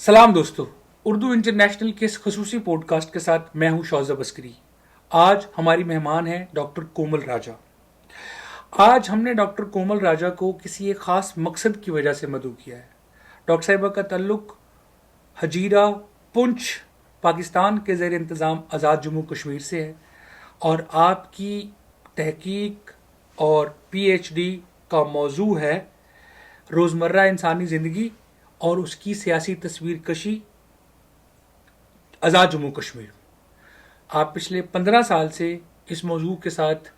सलाम दोस्तों। उर्दू इंटरनेशनल के इस खसूसी पॉडकास्ट के साथ मैं हूं शौज़ब अस्करी। आज हमारी मेहमान हैं डॉक्टर कोमल राजा। आज हमने डॉक्टर कोमल राजा को किसी एक खास मकसद की वजह से मदऊ किया है। डॉक्टर साहिबा का ताल्लुक हजीरा, पुंछ, पाकिस्तान के ज़ेर इंतज़ाम आज़ाद जम्मू कश्मीर से है और आपकी तहकीक और पीएचडी का मौजू है रोज़मर्रा इंसानी ज़िंदगी और उसकी सियासी तस्वीर कशी आज़ाद जम्मू कश्मीर। आप पिछले 15 साल से इस मौजू के साथ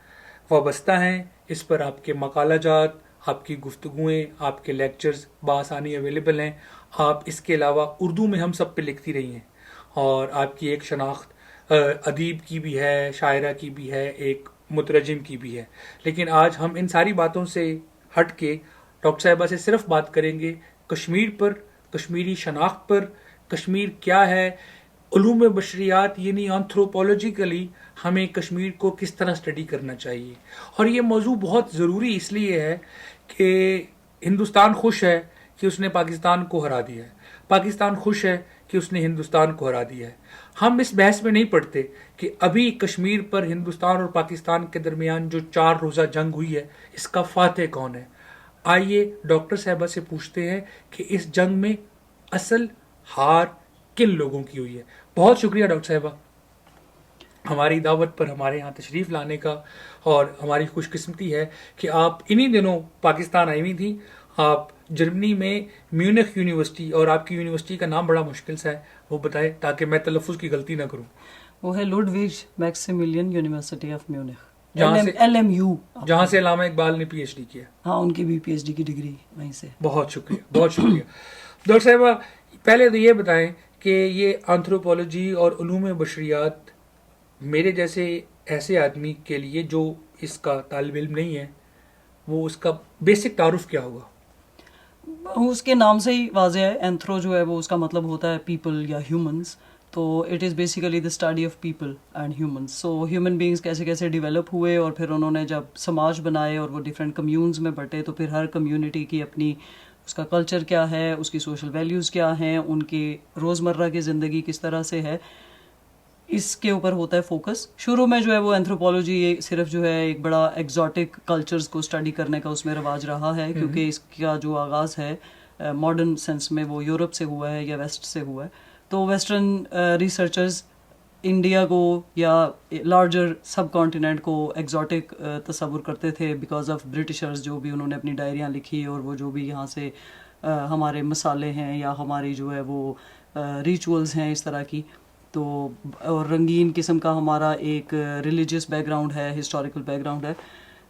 वाबस्ता हैं। इस पर आपके मकालाजात, आपकी गुफ्तगुएँ, आपके लेक्चर्स बआसानी अवेलेबल हैं। आप इसके अलावा उर्दू में हम सब पे लिखती रही हैं और आपकी एक शनाख्त अदीब की भी है, शायरा की भी है, एक मुतरजिम की भी है। लेकिन आज हम इन सारी बातों से हट के डॉक्टर साहिबा से सिर्फ बात करेंगे कश्मीर पर, कश्मीरी शनाख्त पर, कश्मीर क्या है, उलूम बशरियात यानी एंथ्रोपोलॉजिकली हमें कश्मीर को किस तरह स्टडी करना चाहिए। और ये मौजू बहुत ज़रूरी इसलिए है कि हिंदुस्तान खुश है कि उसने पाकिस्तान को हरा दिया है, पाकिस्तान खुश है कि उसने हिंदुस्तान को हरा दिया है। हम इस बहस में नहीं पड़ते कि अभी कश्मीर पर हिंदुस्तान और पाकिस्तान के दरमियान जो 4 रोज़ा जंग हुई है इसका फातह कौन है। आइए डॉक्टर साहबा से पूछते हैं कि इस जंग में असल हार किन लोगों की हुई है। बहुत शुक्रिया डॉक्टर साहबा हमारी दावत पर हमारे यहाँ तशरीफ़ लाने का, और हमारी खुशकिस्मती है कि आप इन्हीं दिनों पाकिस्तान आई हुई थी। आप जर्मनी में म्यूनिख यूनिवर्सिटी, और आपकी यूनिवर्सिटी का नाम बड़ा मुश्किल सा है, वो बताएं ताकि मैं तलफ़ुज़ की गलती ना करूँ। वो है Ludwig Maximilian university of Munich, जहाँ से LMU, जहाँ से अल्लामा इकबाल ने पीएचडी किया। हाँ, उनकी भी पीएचडी की डिग्री वहीं से। बहुत शुक्रिया, बहुत शुक्रिया। डॉक्टर साहबा पहले तो ये बताएं कि ये एंथ्रोपोलॉजी और उलूम बशरियात मेरे जैसे ऐसे आदमी के लिए जो इसका तालिब इल्म नहीं है, वो उसका बेसिक तारुफ क्या होगा? उसके नाम से ही वाज़ेह है, एंथ्रो जो है वो उसका मतलब होता है पीपल या ह्यूमंस। तो it is basically the study of people and humans. So human beings कैसे कैसे डेवलप हुए और फिर उन्होंने जब समाज बनाए और वो डिफरेंट कम्यून्स में बटे, तो फिर हर कम्युनिटी की अपनी उसका कल्चर क्या है, उसकी सोशल वैल्यूज़ क्या हैं, उनकी रोज़मर्रा की ज़िंदगी किस तरह से है, इसके ऊपर होता है फोकस। शुरू में जो है वो एंथ्रोपोलॉजी सिर्फ जो है एक बड़ा एग्जॉटिक कल्चर्स को स्टडी करने का उसमें रवाज रहा है, क्योंकि इसका जो आगाज़ है मॉडर्न सेंस में वो यूरोप से हुआ है या वेस्ट से हुआ है। तो वेस्टर्न रिसर्चर्स इंडिया को या लार्जर सब कॉन्टिनेंट को एग्जॉटिक तस्वुर करते थे बिकॉज ऑफ ब्रिटिशर्स, जो भी उन्होंने अपनी डायरियाँ लिखी और वो जो भी यहाँ से हमारे मसाले हैं या हमारी जो है वो रिचुअल्स हैं इस तरह की। तो और रंगीन किस्म का हमारा एक रिलीजियस बैकग्राउंड है, हिस्टोरिकल बैकग्राउंड है।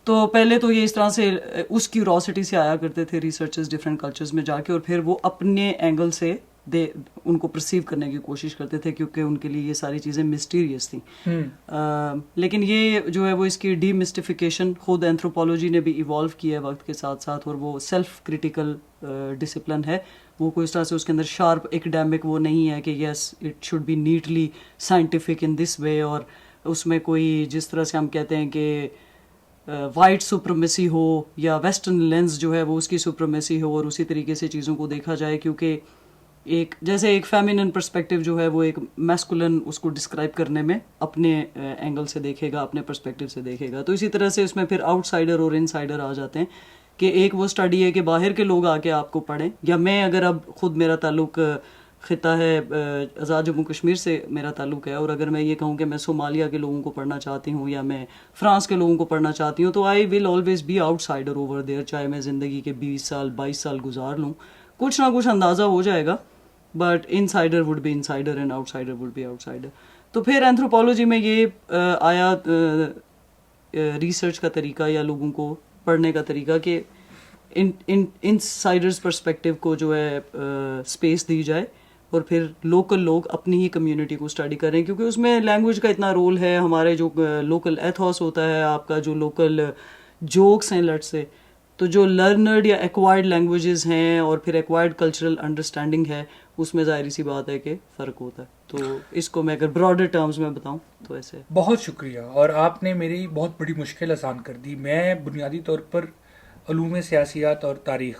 तो पहले तो ये इस तरह से उस क्यूरोसिटी से आया करते थे रिसर्चर्स डिफरेंट कल्चर्स में जाके, और फिर वो अपने एंगल से उनको परसीव करने की कोशिश करते थे, क्योंकि उनके लिए ये सारी चीज़ें मिस्टीरियस थी। लेकिन ये जो है वो इसकी डीमिस्टिफिकेशन खुद एंथ्रोपोलॉजी ने भी इवॉल्व किया है वक्त के साथ साथ, और वो सेल्फ क्रिटिकल डिसिप्लिन है। वो कोई इस तरह से उसके अंदर शार्प एकेडमिक वो नहीं है कि yes it should be neatly scientific in this way, और उसमें कोई जिस तरह से हम कहते हैं कि वाइट सुप्रीमेसी हो या वेस्टर्न लेंस जो है वो उसकी सुप्रीमेसी हो, और उसी तरीके से चीज़ों को देखा जाए। क्योंकि एक जैसे एक फेमिनिन पर्सपेक्टिव जो है वो एक मैस्कुलिन उसको डिस्क्राइब करने में अपने एंगल से देखेगा, अपने पर्सपेक्टिव से देखेगा। तो इसी तरह से उसमें फिर आउटसाइडर और इनसाइडर आ जाते हैं कि एक वो स्टडी है कि बाहर के लोग आके आपको पढ़ें, या मैं अगर अब खुद मेरा ताल्लुक खिता है आज़ाद जम्मू कश्मीर से मेरा ताल्लुक है, और अगर मैं ये कहूँ कि मैं सोमालिया के लोगों को पढ़ना चाहती हूँ या मैं फ्रांस के लोगों को पढ़ना चाहती हूँ, तो I will always be outsider over there. चाहे मैं ज़िंदगी के 20 साल 22 साल गुजार लूँ, कुछ ना कुछ अंदाज़ा हो जाएगा, but insider would be insider and outsider would be outsider. तो फिर एंथ्रोपोलॉजी में ये आया रिसर्च का तरीका या लोगों को पढ़ने का तरीका कि इनसाइडर्स पर्सपेक्टिव को जो है स्पेस दी जाए, और फिर लोकल लोग अपनी ही कम्युनिटी को स्टडी करें, क्योंकि उसमें लैंग्वेज का इतना रोल है। हमारे जो लोकल एथॉस होता है, आपका जो लोकल जोक्स हैं लट से, तो जो लर्नर्ड या एक्वायर्ड लैंग्वेजेस हैं और फिर एक्वायर्ड कल्चरल अंडरस्टैंडिंग है, उसमें ज़ाहिर सी बात है कि फ़र्क होता है। तो इसको मैं अगर ब्रॉडर टर्म्स में बताऊं तो ऐसे। बहुत शुक्रिया, और आपने मेरी बहुत बड़ी मुश्किल आसान कर दी। मैं बुनियादी तौर पर उलूम सियासियात और तारीख़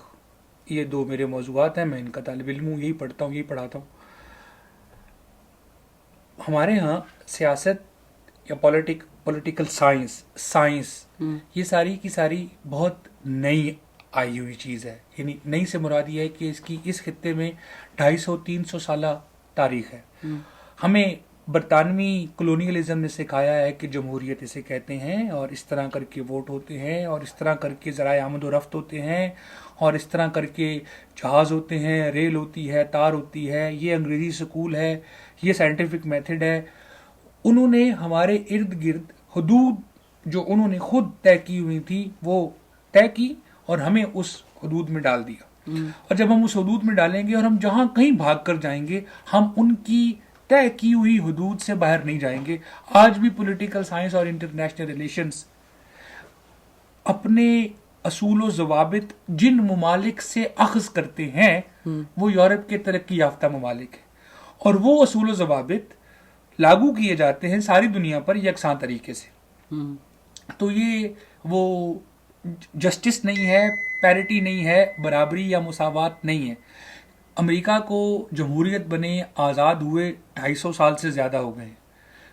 ये दो मेरे मौजूआत हैं, मैं इनका तालिब इल्म हूँ, यही पढ़ता हूँ, यही पढ़ाता हूँ। हमारे यहाँ सियासत या पॉलिटिकल साइंस ये सारी की सारी बहुत नई आई हुई चीज़ है। यानी नई से मुराद ये है कि इसकी इस खित्ते में 250-300 साल तारीख है। हमें बरतानवी कॉलोनियलिज्म ने सिखाया है कि जमहूरियत इसे कहते हैं, और इस तरह करके वोट होते हैं, और इस तरह करके ज़राए आमद व रफ्त होते हैं, और इस तरह करके जहाज़ होते हैं, रेल होती है, तार होती है, ये अंग्रेज़ी स्कूल है, ये साइंटिफिक मेथड है। उन्होंने हमारे इर्द गिर्द हदूद जो उन्होंने खुद तय की हुई थी वो तय की और हमें उस हदूद में डाल दिया। और जब हम उस हदूद में डालेंगे और हम जहां कहीं भाग कर जाएंगे, हम उनकी तय की हुई हदूद से बाहर नहीं जाएंगे। आज भी पॉलिटिकल साइंस और इंटरनेशनल रिलेशंस अपने असूल व जवाबित जिन ममालिक से अख्ज करते हैं वो यूरोप के तरक्की याफ्ता ममालिक है, और वो असूल व जवाबित लागू किए जाते हैं सारी दुनिया पर यकसान तरीके से। तो ये वो जस्टिस नहीं है, पैरिटी नहीं है, बराबरी या मुसावात नहीं है। अमेरिका को जमहूरियत बने आज़ाद हुए 250 साल से ज़्यादा हो गए हैं।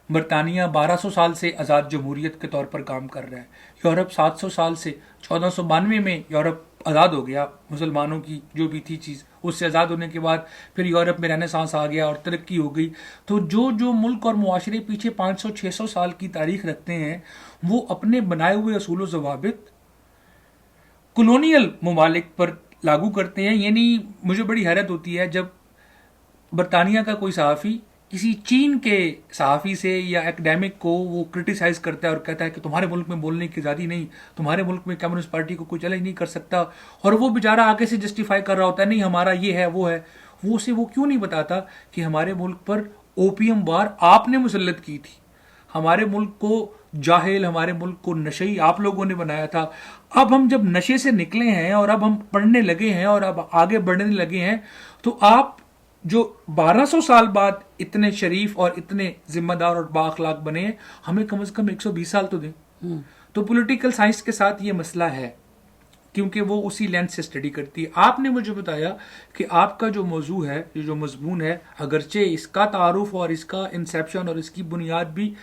बरतानिया 1200 साल से आज़ाद जमहूरियत के तौर पर काम कर रहा है। यूरोप 700 साल से 1492 में यूरोप आज़ाद हो गया, मुसलमानों की जो भी थी चीज़ उससे आज़ाद होने के बाद फिर यूरोप में रेनेसांस आ गया और तरक्की हो गई। तो जो जो मुल्क और मुआशरे पीछे 500-600 साल की तारीख रखते हैं वो अपने बनाए हुए असूल व ज़वाबित कॉलोनियल ममालिक पर लागू करते हैं। यानी मुझे बड़ी हैरत होती है जब बरतानिया का कोई सहाफ़ी किसी चीन के सहाफ़ी से या एकेडमिक को वो क्रिटिसाइज करता है और कहता है कि तुम्हारे मुल्क में बोलने की आज़ादी नहीं, तुम्हारे मुल्क में कम्युनिस्ट पार्टी को कोई चैलेंज नहीं कर सकता, और वो बेचारा आगे से जस्टिफाई कर रहा होता है नहीं हमारा ये है वो है। वो उसे वो क्यों नहीं बताता कि हमारे मुल्क पर ओपियम वार आपने मुसल्लत की थी, हमारे मुल्क को जाहिल, हमारे मुल्क को नशई आप लोगों ने बनाया था। अब हम जब नशे से निकले हैं और अब हम पढ़ने लगे हैं और अब आगे बढ़ने लगे हैं, तो आप जो 1200 साल बाद इतने शरीफ और इतने जिम्मेदार और बाअखलाक बने हैं, हमें कम से कम 120 साल तो दें। तो पॉलिटिकल साइंस के साथ ये मसला है क्योंकि वो उसी लेंस से स्टडी करती है। आपने मुझे बताया कि आपका जो मौजू है, जो मजमून है, अगरचे इसका तारुफ और इसका इंसेप्शन और इसकी बुनियाद भी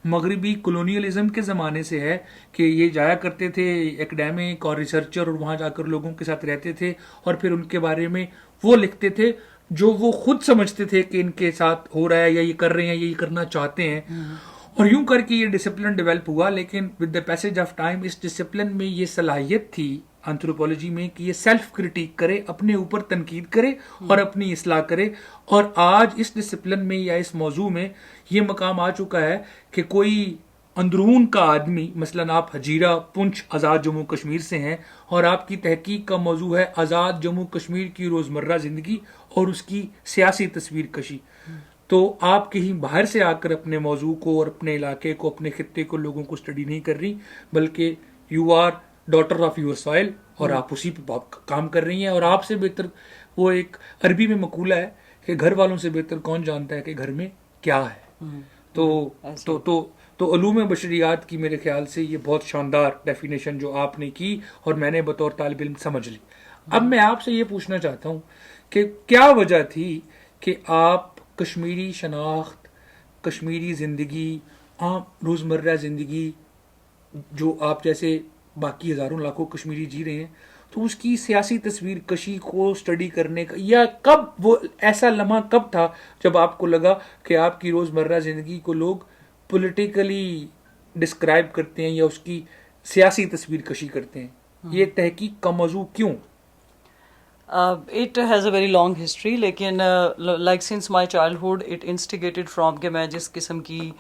मगरबी कॉलोनियलिज्म के ज़माने से है कि ये जाया करते थे एकेडमिक और रिसर्चर और वहाँ जाकर लोगों के साथ रहते थे और फिर उनके बारे में वो लिखते थे जो वो खुद समझते थे कि इनके साथ हो रहा है या ये कर रहे हैं या ये करना चाहते हैं, और यूं करके ये डिसिप्लिन डेवलप हुआ। लेकिन with the passage of time इस डिसिप्लिन में ये सलाहियत थी एंथ्रोपोलॉजी में कि ये सेल्फ क्रिटिक करे, अपने ऊपर तनकीद करे और अपनी इस्लाह करे। और आज इस डिसिप्लिन में या इस मौजू में ये मकाम आ चुका है कि कोई अंदरून का आदमी, मसलन आप हजीरा पुंछ आज़ाद जम्मू कश्मीर से हैं और आपकी तहकीक का मौजू है आज़ाद जम्मू कश्मीर की रोज़मर्रा ज़िंदगी और उसकी सियासी तस्वीर कशी, तो आप कहीं बाहर से आकर अपने मौजू को और अपने इलाके को, अपने खित्ते को, लोगों को स्टडी नहीं कर रही, बल्कि you are daughter of your soil और आप उसी पे काम कर रही हैं। और आपसे बेहतर, वो एक अरबी में मकूला है कि घर वालों से बेहतर कौन जानता है कि घर में क्या है। तो उलूम बशरियात की मेरे ख्याल से ये बहुत शानदार डेफिनेशन जो आपने की और मैंने बतौर तालिब इल्म समझ ली। अब मैं आपसे ये पूछना चाहता हूँ कि क्या वजह थी कि आप कश्मीरी शनाख्त, कश्मीरी ज़िंदगी, आम रोज़मर्रा ज़िंदगी जो आप जैसे बाकी हज़ारों लाखों कश्मीरी जी रहे हैं, तो उसकी सियासी तस्वीर कशी को स्टडी करने का, या कब वो ऐसा लम्हा कब था जब आपको लगा कि आपकी रोज़मर्रा ज़िंदगी को लोग पॉलिटिकली डिस्क्राइब करते हैं या उसकी सियासी तस्वीर कशी करते हैं? ये तहकीक का मौजू क्यों? It has a very long history, लेकिन like since my childhood it instigated from कि मैं जिस किस्म की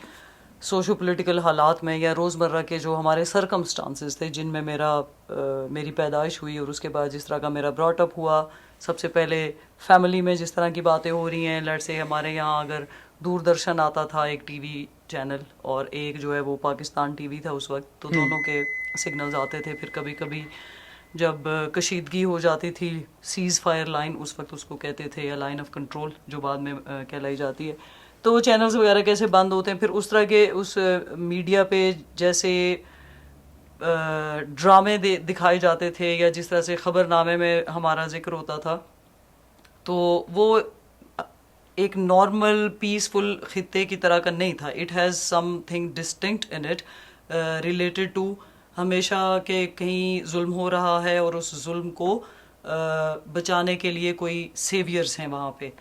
सोशो पोलिटिकल हालात में या रोज़मर्रा के जो हमारे सरकमस्टांसेस थे जिनमें मेरी पैदाइश हुई और उसके बाद जिस तरह का मेरा ब्रॉटअप हुआ, सबसे पहले फैमिली में जिस तरह की बातें हो रही हैं, लेट्स से हमारे यहाँ अगर दूरदर्शन आता था एक टीवी चैनल और एक जो है वो पाकिस्तान टीवी था उस वक्त, तो दोनों के सिग्नल्स आते थे। फिर कभी कभी जब कशीदगी हो जाती थी, सीज़ फायर लाइन उस वक्त उसको कहते थे, या लाइन ऑफ कंट्रोल जो बाद में कहलाई जाती है, तो चैनल्स वगैरह कैसे बंद होते हैं। फिर उस तरह के उस मीडिया पे जैसे ड्रामे दिखाए जाते थे या जिस तरह से खबरनामे में हमारा जिक्र होता था, तो वो एक नॉर्मल पीसफुल खित्ते की तरह का नहीं था. It has something distinct in it related to हमेशा के कहीं जुल्म हो रहा है और उस जुल्म को बचाने के लिए कोई सेवियर्स हैं वहाँ पे,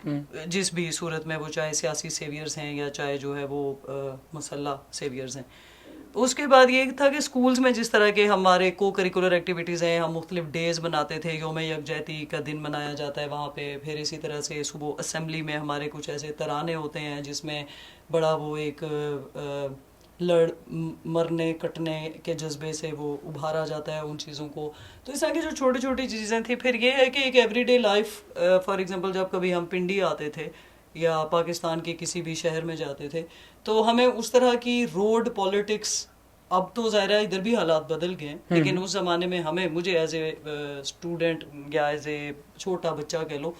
जिस भी सूरत में, वो चाहे सियासी सेवियर्स हैं या चाहे जो है वो मुसल्ला सेवियर्स हैं. उसके बाद ये था कि स्कूल्स में जिस तरह के हमारे को करिकुलर एक्टिविटीज़ हैं, हम मुख्तलिफ डेज़ बनाते थे. योम यकजहती का दिन मनाया जाता है वहाँ पे. फिर इसी तरह से सुबह असम्बली में हमारे कुछ ऐसे तराने होते हैं जिसमें बड़ा वो एक मरने कटने के जज्बे से वो उभारा जाता है उन चीज़ों को. तो इस तरह की जो छोटी छोटी चीज़ें थी. फिर ये है कि एक एवरीडे लाइफ, फॉर एग्जांपल जब कभी हम पिंडी आते थे या पाकिस्तान के किसी भी शहर में जाते थे, तो हमें उस तरह की रोड पॉलिटिक्स, अब तो ज़ाहिर है इधर भी हालात बदल गए हैं, लेकिन उस ज़माने में मुझे एज ए स्टूडेंट या एज ए छोटा बच्चा कह लो,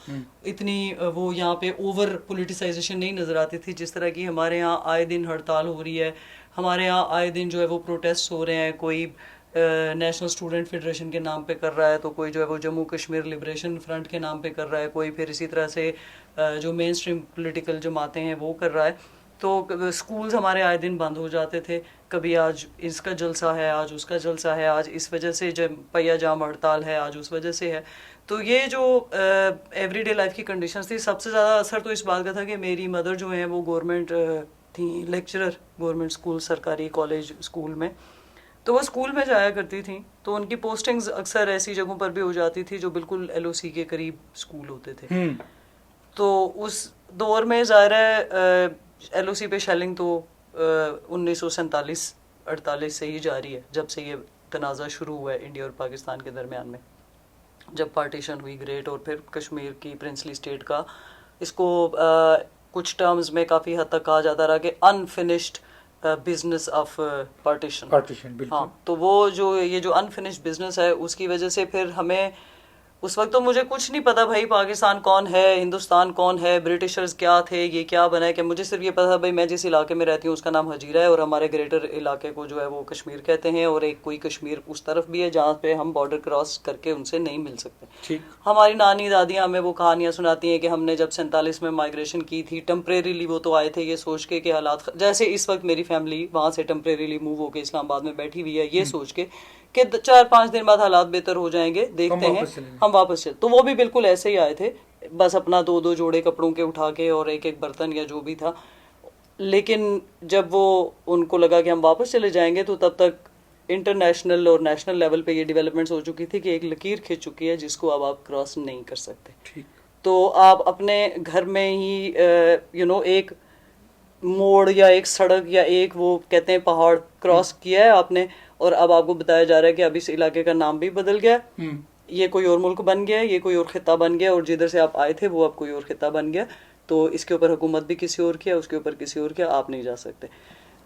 इतनी वो यहाँ पे ओवर पोलिटिसाइजेशन नहीं नज़र आती थी. जिस तरह की हमारे यहाँ आए दिन हड़ताल हो रही है, हमारे यहाँ आए दिन जो है वो प्रोटेस्ट हो रहे हैं. कोई नेशनल स्टूडेंट फेडरेशन के नाम पे कर रहा है, तो कोई जो है वो जम्मू कश्मीर लिबरेशन फ्रंट के नाम पे कर रहा है, कोई फिर इसी तरह से जो मेन स्ट्रीम पोलिटिकल जमातें हैं वो कर रहा है. तो स्कूल्स हमारे आए दिन बंद हो जाते थे. कभी आज इसका जलसा है, आज उसका जलसा है, आज इस वजह से पहिया जाम हड़ताल है, आज उस वजह से है. तो ये जो एवरीडे लाइफ की कंडीशंस थी, सबसे ज़्यादा असर तो इस बात का था कि मेरी मदर जो है वो गवर्नमेंट थी लेक्चरर गवर्नमेंट स्कूल, सरकारी कॉलेज स्कूल में. तो वो स्कूल में जाया करती थी, तो उनकी पोस्टिंग्स अक्सर ऐसी जगहों पर भी हो जाती थी जो बिल्कुल LOC के करीब स्कूल होते थे. तो उस दौर में ज़ाहिर है LOC पे शेलिंग तो 1947-48 से ही जारी है, जब से ये तनाज़ा शुरू हुआ है इंडिया और पाकिस्तान के दरमियान में, जब पार्टीशन हुई ग्रेट, और फिर कश्मीर की प्रिंसली स्टेट का, इसको कुछ टर्म्स में काफ़ी हद तक कहा जाता रहा कि अनफिनिश्ड बिजनेस ऑफ पार्टीशन. हाँ, तो वो जो ये जो अनफिनिश्ड बिजनेस है, उसकी वजह से फिर हमें उस वक्त तो मुझे कुछ नहीं पता भाई पाकिस्तान कौन है, हिंदुस्तान कौन है, ब्रिटिशर्स क्या थे, ये क्या बना है. कि मुझे सिर्फ ये पता था भाई मैं जिस इलाके में रहती हूँ उसका नाम हजीरा है, और हमारे ग्रेटर इलाके को जो है वो कश्मीर कहते हैं, और एक कोई कश्मीर उस तरफ भी है जहाँ पे हम बॉर्डर क्रॉस करके उनसे नहीं मिल सकते. हमारी नानी दादियाँ हमें वो कहानियाँ सुनाती हैं कि हमने जब 47 में माइग्रेशन की थी, टेम्परेरीली वो तो आए थे ये सोच के कि हालात, जैसे इस वक्त मेरी फैमिली वहाँ से टेम्परेरीली मूव होकर इस्लामाबाद में बैठी हुई है, ये सोच के कि 4-5 दिन बाद हालात बेहतर हो जाएंगे, देखते हैं हम वापस चले. तो वो भी बिल्कुल ऐसे ही आए थे, बस अपना 2-2 जोड़े कपड़ों के उठा के और एक बर्तन या जो भी था. लेकिन जब वो उनको लगा कि हम वापस चले जाएंगे, तो तब तक इंटरनेशनल और नेशनल लेवल पे ये डेवलपमेंट्स हो चुकी थी कि एक लकीर खिंच चुकी है जिसको अब आप क्रॉस नहीं कर सकते. तो आप अपने घर में ही एक मोड़ या एक सड़क या एक वो कहते हैं पहाड़ क्रॉस किया है आपने, और अब आपको बताया जा रहा है कि अब इस इलाके का नाम भी बदल गया, ये कोई और मुल्क बन गया, ये कोई और खिता बन गया, और जिधर से आप आए थे वो अब कोई और खिता बन गया. तो इसके ऊपर हुकूमत भी किसी और की है, उसके ऊपर किसी और की, आप नहीं जा सकते.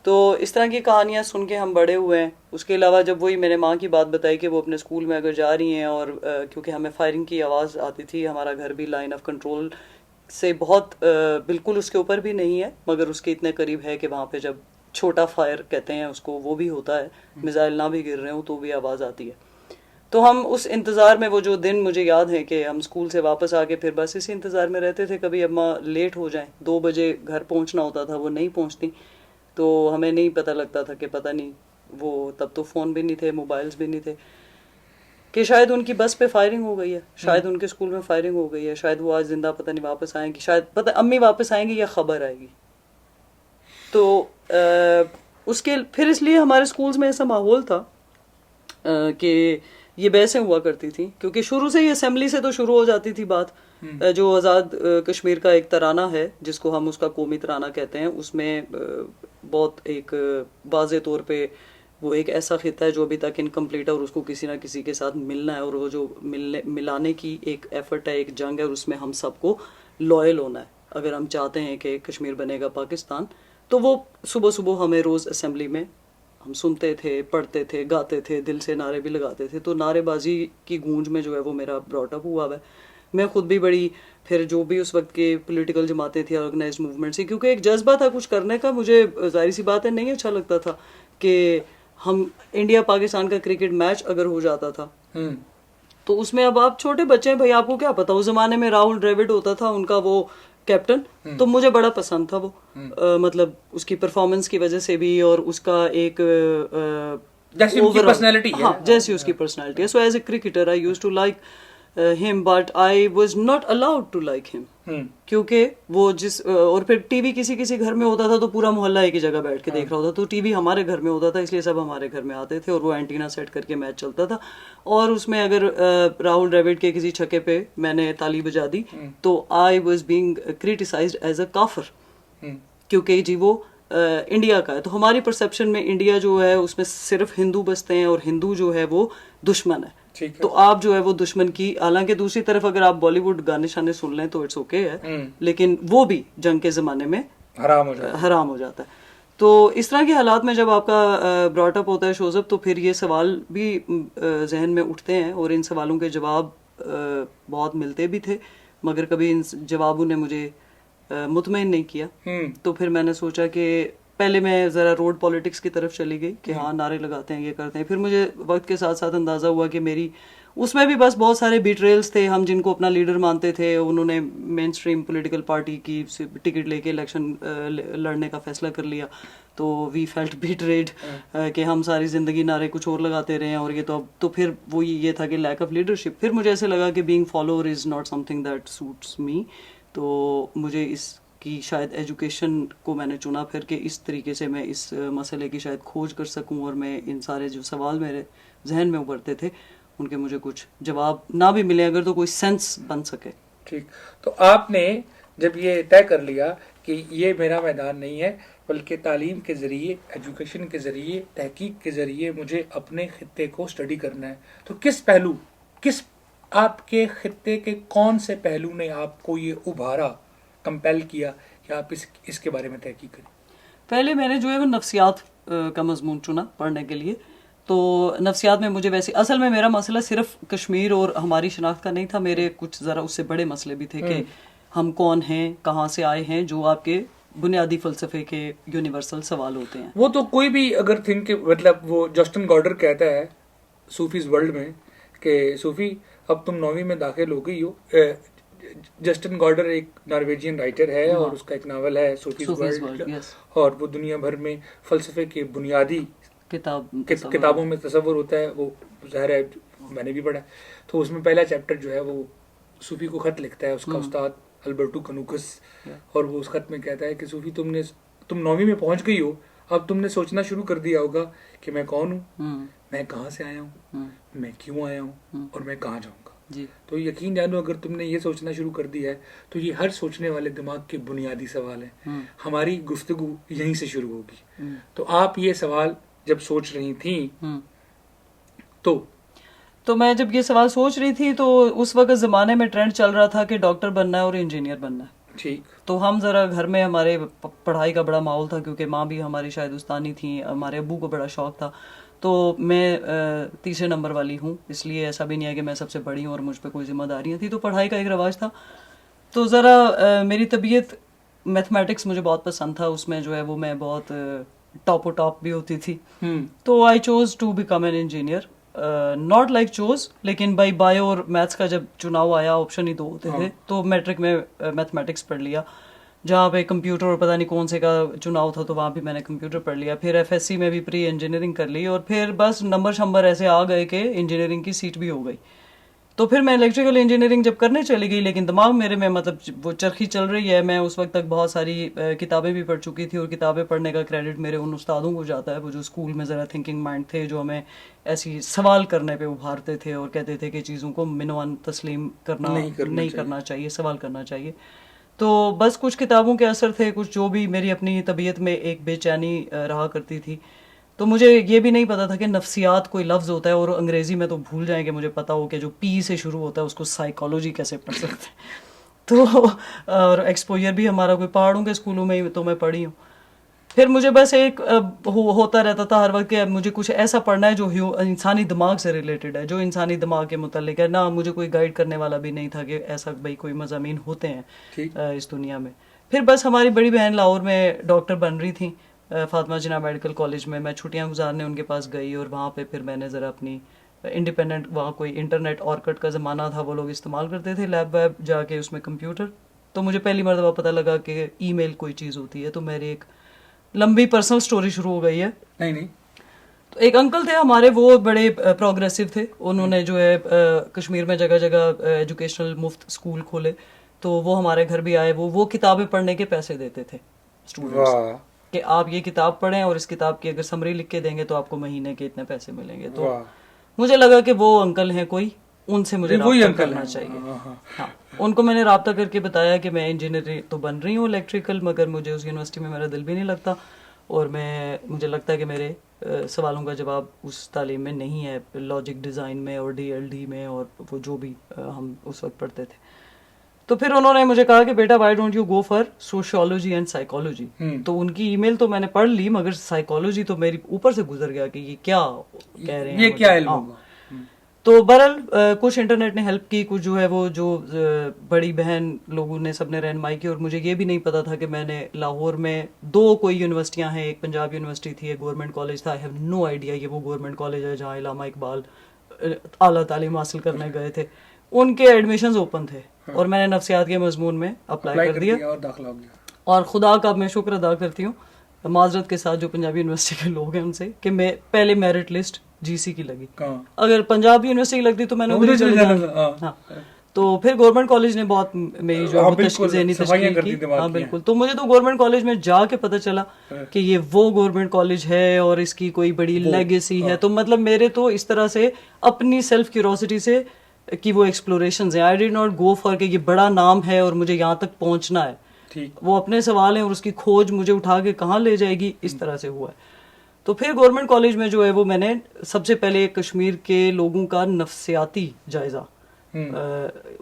तो इस तरह की कहानियाँ सुन के हम बड़े हुए हैं. उसके अलावा जब वही मैंने माँ की बात बताई कि वो अपने स्कूल में अगर जा रही हैं, और क्योंकि हमें फायरिंग की आवाज़ आती थी, हमारा घर भी लाइन ऑफ कंट्रोल से बहुत बिल्कुल उसके ऊपर भी नहीं है, मगर उसके इतने करीब है कि वहाँ पे जब छोटा फायर कहते हैं उसको, वो भी होता है, मिसाइल ना भी गिर रहे हो तो भी आवाज़ आती है. तो हम उस इंतज़ार में, वो जो दिन मुझे याद है कि हम स्कूल से वापस आके फिर बस इसी इंतज़ार में रहते थे, कभी अम्मा लेट हो जाएं, 2 बजे घर पहुंचना होता था, वो नहीं पहुंचती, तो हमें नहीं पता लगता था कि पता नहीं, वो तब तो फ़ोन भी नहीं थे, मोबाइल्स भी नहीं थे, कि शायद उनकी बस पे फायरिंग हो गई है, शायद उनके स्कूल में फायरिंग हो गई है, शायद वो आज जिंदा पता नहीं वापस आएंगी, शायद पता अम्मी वापस आएंगी या खबर आएगी. तो उसके फिर इसलिए हमारे स्कूल्स में ऐसा माहौल था कि ये बहसें हुआ करती थी, क्योंकि शुरू से ही असेंबली से तो शुरू हो जाती थी बात. जो आज़ाद कश्मीर का एक तराना है जिसको हम उसका कौमी तराना कहते हैं, उसमें बहुत एक वाज़े तौर पे वो एक ऐसा खिता है जो अभी तक इनकम्प्लीट है, और उसको किसी ना किसी के साथ मिलना है, और वो जो मिलाने की एक एफर्ट है, एक जंग है, और उसमें हम सबको लॉयल होना है अगर हम चाहते हैं कि कश्मीर बनेगा पाकिस्तान. तो वो सुबह सुबह हमें रोज़ असेंबली में हम सुनते थे, पढ़ते थे, गाते थे, दिल से नारे भी लगाते थे. तो नारेबाजी की गूंज में जो है वो मेरा ब्रॉटअप हुआ है. मैं खुद भी बड़ी, फिर जो भी उस वक्त के पॉलिटिकल जमातें थी, ऑर्गेनाइज्ड मूवमेंट थी, क्योंकि एक जज्बा था कुछ करने का. मुझे जाहिर सी बात है नहीं अच्छा लगता था कि हम इंडिया पाकिस्तान का क्रिकेट मैच अगर हो जाता था हम्म तो उसमें, अब आप छोटे बच्चे हैं भाई, आपको क्या पता, उस जमाने में राहुल द्रविड़ होता था उनका वो कैप्टन, तो मुझे बड़ा पसंद था वो, मतलब उसकी परफॉर्मेंस की वजह से भी, और उसका एक जैसी उनकी overall- personality है। हाँ, जैसी उसकी पर्सनालिटी है। So as a cricketer I use to like him, but I was not allowed to like him, क्योंकि वो और फिर टीवी किसी किसी घर में होता था तो पूरा मोहल्ला एक ही जगह बैठ के देख रहा होता, तो टीवी हमारे घर में होता था इसलिए सब हमारे घर में आते थे और वो एंटीना सेट करके मैच चलता था, और उसमें अगर राहुल द्रविड़ के किसी छक्के पे मैंने ताली बजा दी तो I was being criticised as a काफिर, क्योंकि जी वो इंडिया का है, तो हमारी परसेप्शन में इंडिया जो है उसमें सिर्फ हिंदू बसते हैं और हिंदू जो है वो दुश्मन है। तो आप जो है वो दुश्मन की, हालांकि दूसरी तरफ अगर आप बॉलीवुड गाने शाने सुन लें तो इट्स ओके है, लेकिन वो भी जंग के जमाने में हराम हो जाता है। तो इस तरह के हालात में जब आपका ब्रॉटअप होता है शोजअप, तो फिर ये सवाल भी जहन में उठते हैं, और इन सवालों के जवाब बहुत मिलते भी थे, मगर कभी इन जवाबों ने मुझे मुतमईन नहीं किया। तो फिर मैंने सोचा कि पहले मैं ज़रा रोड पॉलिटिक्स की तरफ चली गई कि हाँ नारे लगाते हैं, ये करते हैं। फिर मुझे वक्त के साथ साथ अंदाज़ा हुआ कि मेरी उसमें भी बस बहुत सारे बिट्रेल्स थे। हम जिनको अपना लीडर मानते थे उन्होंने मेन स्ट्रीम पॉलिटिकल पार्टी की टिकट लेके इलेक्शन लड़ने का फैसला कर लिया, तो वी फेल्ट बिट्रेड कि हम सारी ज़िंदगी नारे कुछ और लगाते रहे हैं, और ये तो अब तो फिर वो ये था कि लैक ऑफ लीडरशिप। फिर मुझे ऐसे लगा कि being follower is not something that suits me, तो मुझे इसकी शायद एजुकेशन को मैंने चुना फिर कि इस तरीके से मैं इस मसले की शायद खोज कर सकूं, और मैं इन सारे जो सवाल मेरे जहन में उभरते थे उनके मुझे कुछ जवाब ना भी मिले अगर, तो कोई सेंस बन सके। ठीक, तो आपने जब ये तय कर लिया कि ये मेरा मैदान नहीं है, बल्कि तालीम के ज़रिए, एजुकेशन के ज़रिए, तहकीक के ज़रिए मुझे अपने खित्ते को स्टडी करना है, तो किस आपके खित्ते के कौन से पहलू ने आपको ये उभारा, कंपेल किया कि आप इसके बारे में तहकीक करें? पहले मैंने जो है वो नफ्सियात का मजमून चुना पढ़ने के लिए। तो नफ्सियात में मुझे वैसे, असल में मेरा मसला सिर्फ कश्मीर और हमारी शनाख्त का नहीं था, मेरे कुछ ज़रा उससे बड़े मसले भी थे कि हम कौन हैं, कहाँ से आए हैं, जो आपके बुनियादी फ़लसफ़े के यूनिवर्सल सवाल होते हैं। वो तो कोई भी अगर थिंक, मतलब वो जस्टिन गॉर्डर कहता है सूफीज वर्ल्ड में कि सूफी अब तुम 9वीं में दाखिल हो गई हो। जस्टिन गॉर्डर एक नॉर्वेजियन राइटर है और उसका एक नावल है सूफीज वर्ल्ड, और वो दुनिया भर में फ़लसफ़े के बुनियादी किताबों में तसव्वुर होता है, वो ज़ाहिर है मैंने भी पढ़ा। तो उसमें पहला चैप्टर जो है वो सूफी को ख़त लिखता है उसका उस्ताद अल्बर्टो कनूकस, और वो उस ख़त में कहता है कि सूफी तुम 9वीं में पहुंच गई हो, अब तुमने सोचना शुरू कर दिया होगा कि मैं कौन हूँ, मैं कहाँ से आया हूँ, मैं क्यों आया हूँ, और मैं कहाँ जाऊँगा। तो यकीन जानो अगर तुमने ये सोचना शुरू कर दिया है तो ये हर सोचने वाले दिमाग के बुनियादी सवाल हैं। हमारी गुफ्तगू यहीं से शुरू होगी। तो आप ये सवाल जब सोच रही थी तो मैं जब ये सवाल सोच रही थी तो उस वक्त ज़माने में ट्रेंड चल रहा था कि डॉक्टर बनना है और इंजीनियर बनना है। ठीक, तो हम ज़रा घर में, हमारे पढ़ाई का बड़ा माहौल था क्योंकि माँ भी हमारी शायद उस्तानी थी, हमारे अब्बू को बड़ा शौक था। तो मैं तीसरे नंबर वाली हूँ, इसलिए ऐसा भी नहीं है कि मैं सबसे बड़ी हूँ और मुझ पर कोई जिम्मेदारियाँ थी। तो पढ़ाई का एक रवाज था, तो ज़रा मेरी तबीयत, मैथमेटिक्स मुझे बहुत पसंद था, उसमें जो है वो मैं बहुत टॉप भी होती थी। तो I chose to become an engineer, not like chose, लेकिन बायो और मैथ्स का जब चुनाव आया, ऑप्शन ही 2 होते थे, तो मैट्रिक में मैथमेटिक्स पढ़ लिया। जहाँ पे कंप्यूटर और पता नहीं कौन से का चुनाव था तो वहाँ भी मैंने कंप्यूटर पढ़ लिया। फिर एफएससी में भी प्री इंजीनियरिंग कर ली, और फिर बस नंबर ऐसे आ गए कि इंजीनियरिंग की सीट भी हो गई। तो फिर मैं इलेक्ट्रिकल इंजीनियरिंग जब करने चली गई, लेकिन दिमाग मेरे में मतलब वो चरखी चल रही है। मैं उस वक्त तक बहुत सारी किताबें भी पढ़ चुकी थी, और किताबें पढ़ने का क्रेडिट मेरे उन उस्तादों को जाता है, वो जो स्कूल में ज़रा थिंकिंग माइंड थे, जो हमें ऐसी सवाल करने पे उभारते थे और कहते थे कि चीज़ों को मिनवान तस्लीम नहीं करना चाहिए, सवाल करना चाहिए। तो बस कुछ किताबों के असर थे, कुछ जो भी मेरी अपनी तबीयत में एक बेचैनी रहा करती थी। तो मुझे ये भी नहीं पता था कि नफ्सियात कोई लफ्ज़ होता है, और अंग्रेज़ी में तो भूल जाएंगे, मुझे पता हो कि जो पी से शुरू होता है उसको साइकोलॉजी कैसे पढ़ सकते हैं। तो और एक्सपोजर भी हमारा कोई पहाड़ों के स्कूलों में ही तो मैं पढ़ी हूँ। फिर मुझे बस एक होता रहता था हर वक्त कि मुझे कुछ ऐसा पढ़ना है जो इंसानी दिमाग से रिलेटेड है, जो इंसानी दिमाग के मुतालिक है। ना मुझे कोई गाइड करने वाला भी नहीं था कि ऐसा भाई कोई मज़ामीन होते हैं इस दुनिया में। फिर बस हमारी बड़ी बहन लाहौर में डॉक्टर बन रही थी, फातिमा जिन्ना मेडिकल कॉलेज में मैं छुट्टियां गुजारने उनके पास गई और वहाँ पे फिर मैंने ज़रा अपनी इंडिपेंडेंट, वहाँ कोई इंटरनेट ऑर्कुट का ज़माना था, वो लोग इस्तेमाल करते थे लैब वैब जाके उसमें कंप्यूटर, तो मुझे पहली मरतबा पता लगा कि ईमेल कोई चीज़ होती है। तो मेरी एक लंबी पर्सनल स्टोरी शुरू हो गई है। नहीं तो एक अंकल थे हमारे, वो बड़े प्रोग्रेसिव थे, उन्होंने जो है कश्मीर में जगह जगह एजुकेशनल मुफ्त स्कूल खोले, तो वो हमारे घर भी आए। वो किताबें पढ़ने के पैसे देते थे स्टूडेंट्स वाह कि आप ये किताब पढ़ें और इस किताब की अगर समरी लिख के देंगे तो आपको महीने के इतने पैसे मिलेंगे। तो वाह, मुझे लगा कि वो अंकल हैं कोई, उनसे मुझे वही राब्ता अंकल करना हैं। चाहिए। हाँ। हाँ, उनको मैंने राब्ता करके बताया कि मैं इंजीनियर तो बन रही हूँ इलेक्ट्रिकल, मगर मुझे उस यूनिवर्सिटी में मेरा दिल भी नहीं लगता और मुझे लगता है कि मेरे सवालों का जवाब उस तालीम में नहीं है, लॉजिक डिज़ाइन में और DLD में और वो जो भी हम उस वक्त पढ़ते थे। तो फिर उन्होंने मुझे कहा कि बेटा why don't you go for sociology and psychology. तो उनकी ईमेल तो मैंने पढ़ ली, मगर साइकोलॉजी तो मेरी ऊपर से गुजर गया कि ये क्या कह रहे हैं, ये क्या इल्म हाँ। होगा। तो बहरहाल कुछ इंटरनेट ने हेल्प की, कुछ जो है वो जो बड़ी बहन लोगों ने सबने रहनुमाई की, और मुझे ये भी नहीं पता था कि मैंने लाहौर में 2 कोई यूनिवर्सिटियां हैं, एक पंजाब यूनिवर्सिटी थी, एक गवर्नमेंट कॉलेज था। आई हैव नो आइडिया ये वो गवर्नमेंट कॉलेज है जहाँ इलामा इकबाल आला तालीम हासिल करने गए थे। उनके एडमिशंस ओपन थे और मैंने नफ्सियात के मजमून में अप्लाई कर दिया और दाखिला हो गया। और खुदा का मैं शुक्र अदा करती हूँ माजरत के साथ जो पंजाबी यूनिवर्सिटी के लोग हैं उनसे कि मैं पहले मेरिट लिस्ट GC की लगी। अगर पंजाब यूनिवर्सिटी की लगती तो मैंने उधर ही चले जाना। हाँ, तो फिर गवर्नमेंट कॉलेज ने बहुत मेरी जो ज़हनी तशकील की। हाँ बिल्कुल, तो मुझे तो गवर्नमेंट कॉलेज में जाके पता चला कि ये वो गवर्नमेंट कॉलेज है और इसकी कोई बड़ी लेगेसी है। तो मतलब मेरे तो इस तरह से अपनी सेल्फ क्यूरोसिटी से कि वो एक्सप्लोरेशंस हैं, I did not go for कि ये बड़ा नाम है और मुझे यहाँ तक पहुँचना है। वो अपने सवाल हैं और उसकी खोज मुझे उठा के कहाँ ले जाएगी, इस तरह से हुआ है। तो फिर गवर्नमेंट कॉलेज में जो है वो मैंने सबसे पहले कश्मीर के लोगों का नफ्सियाती जायजा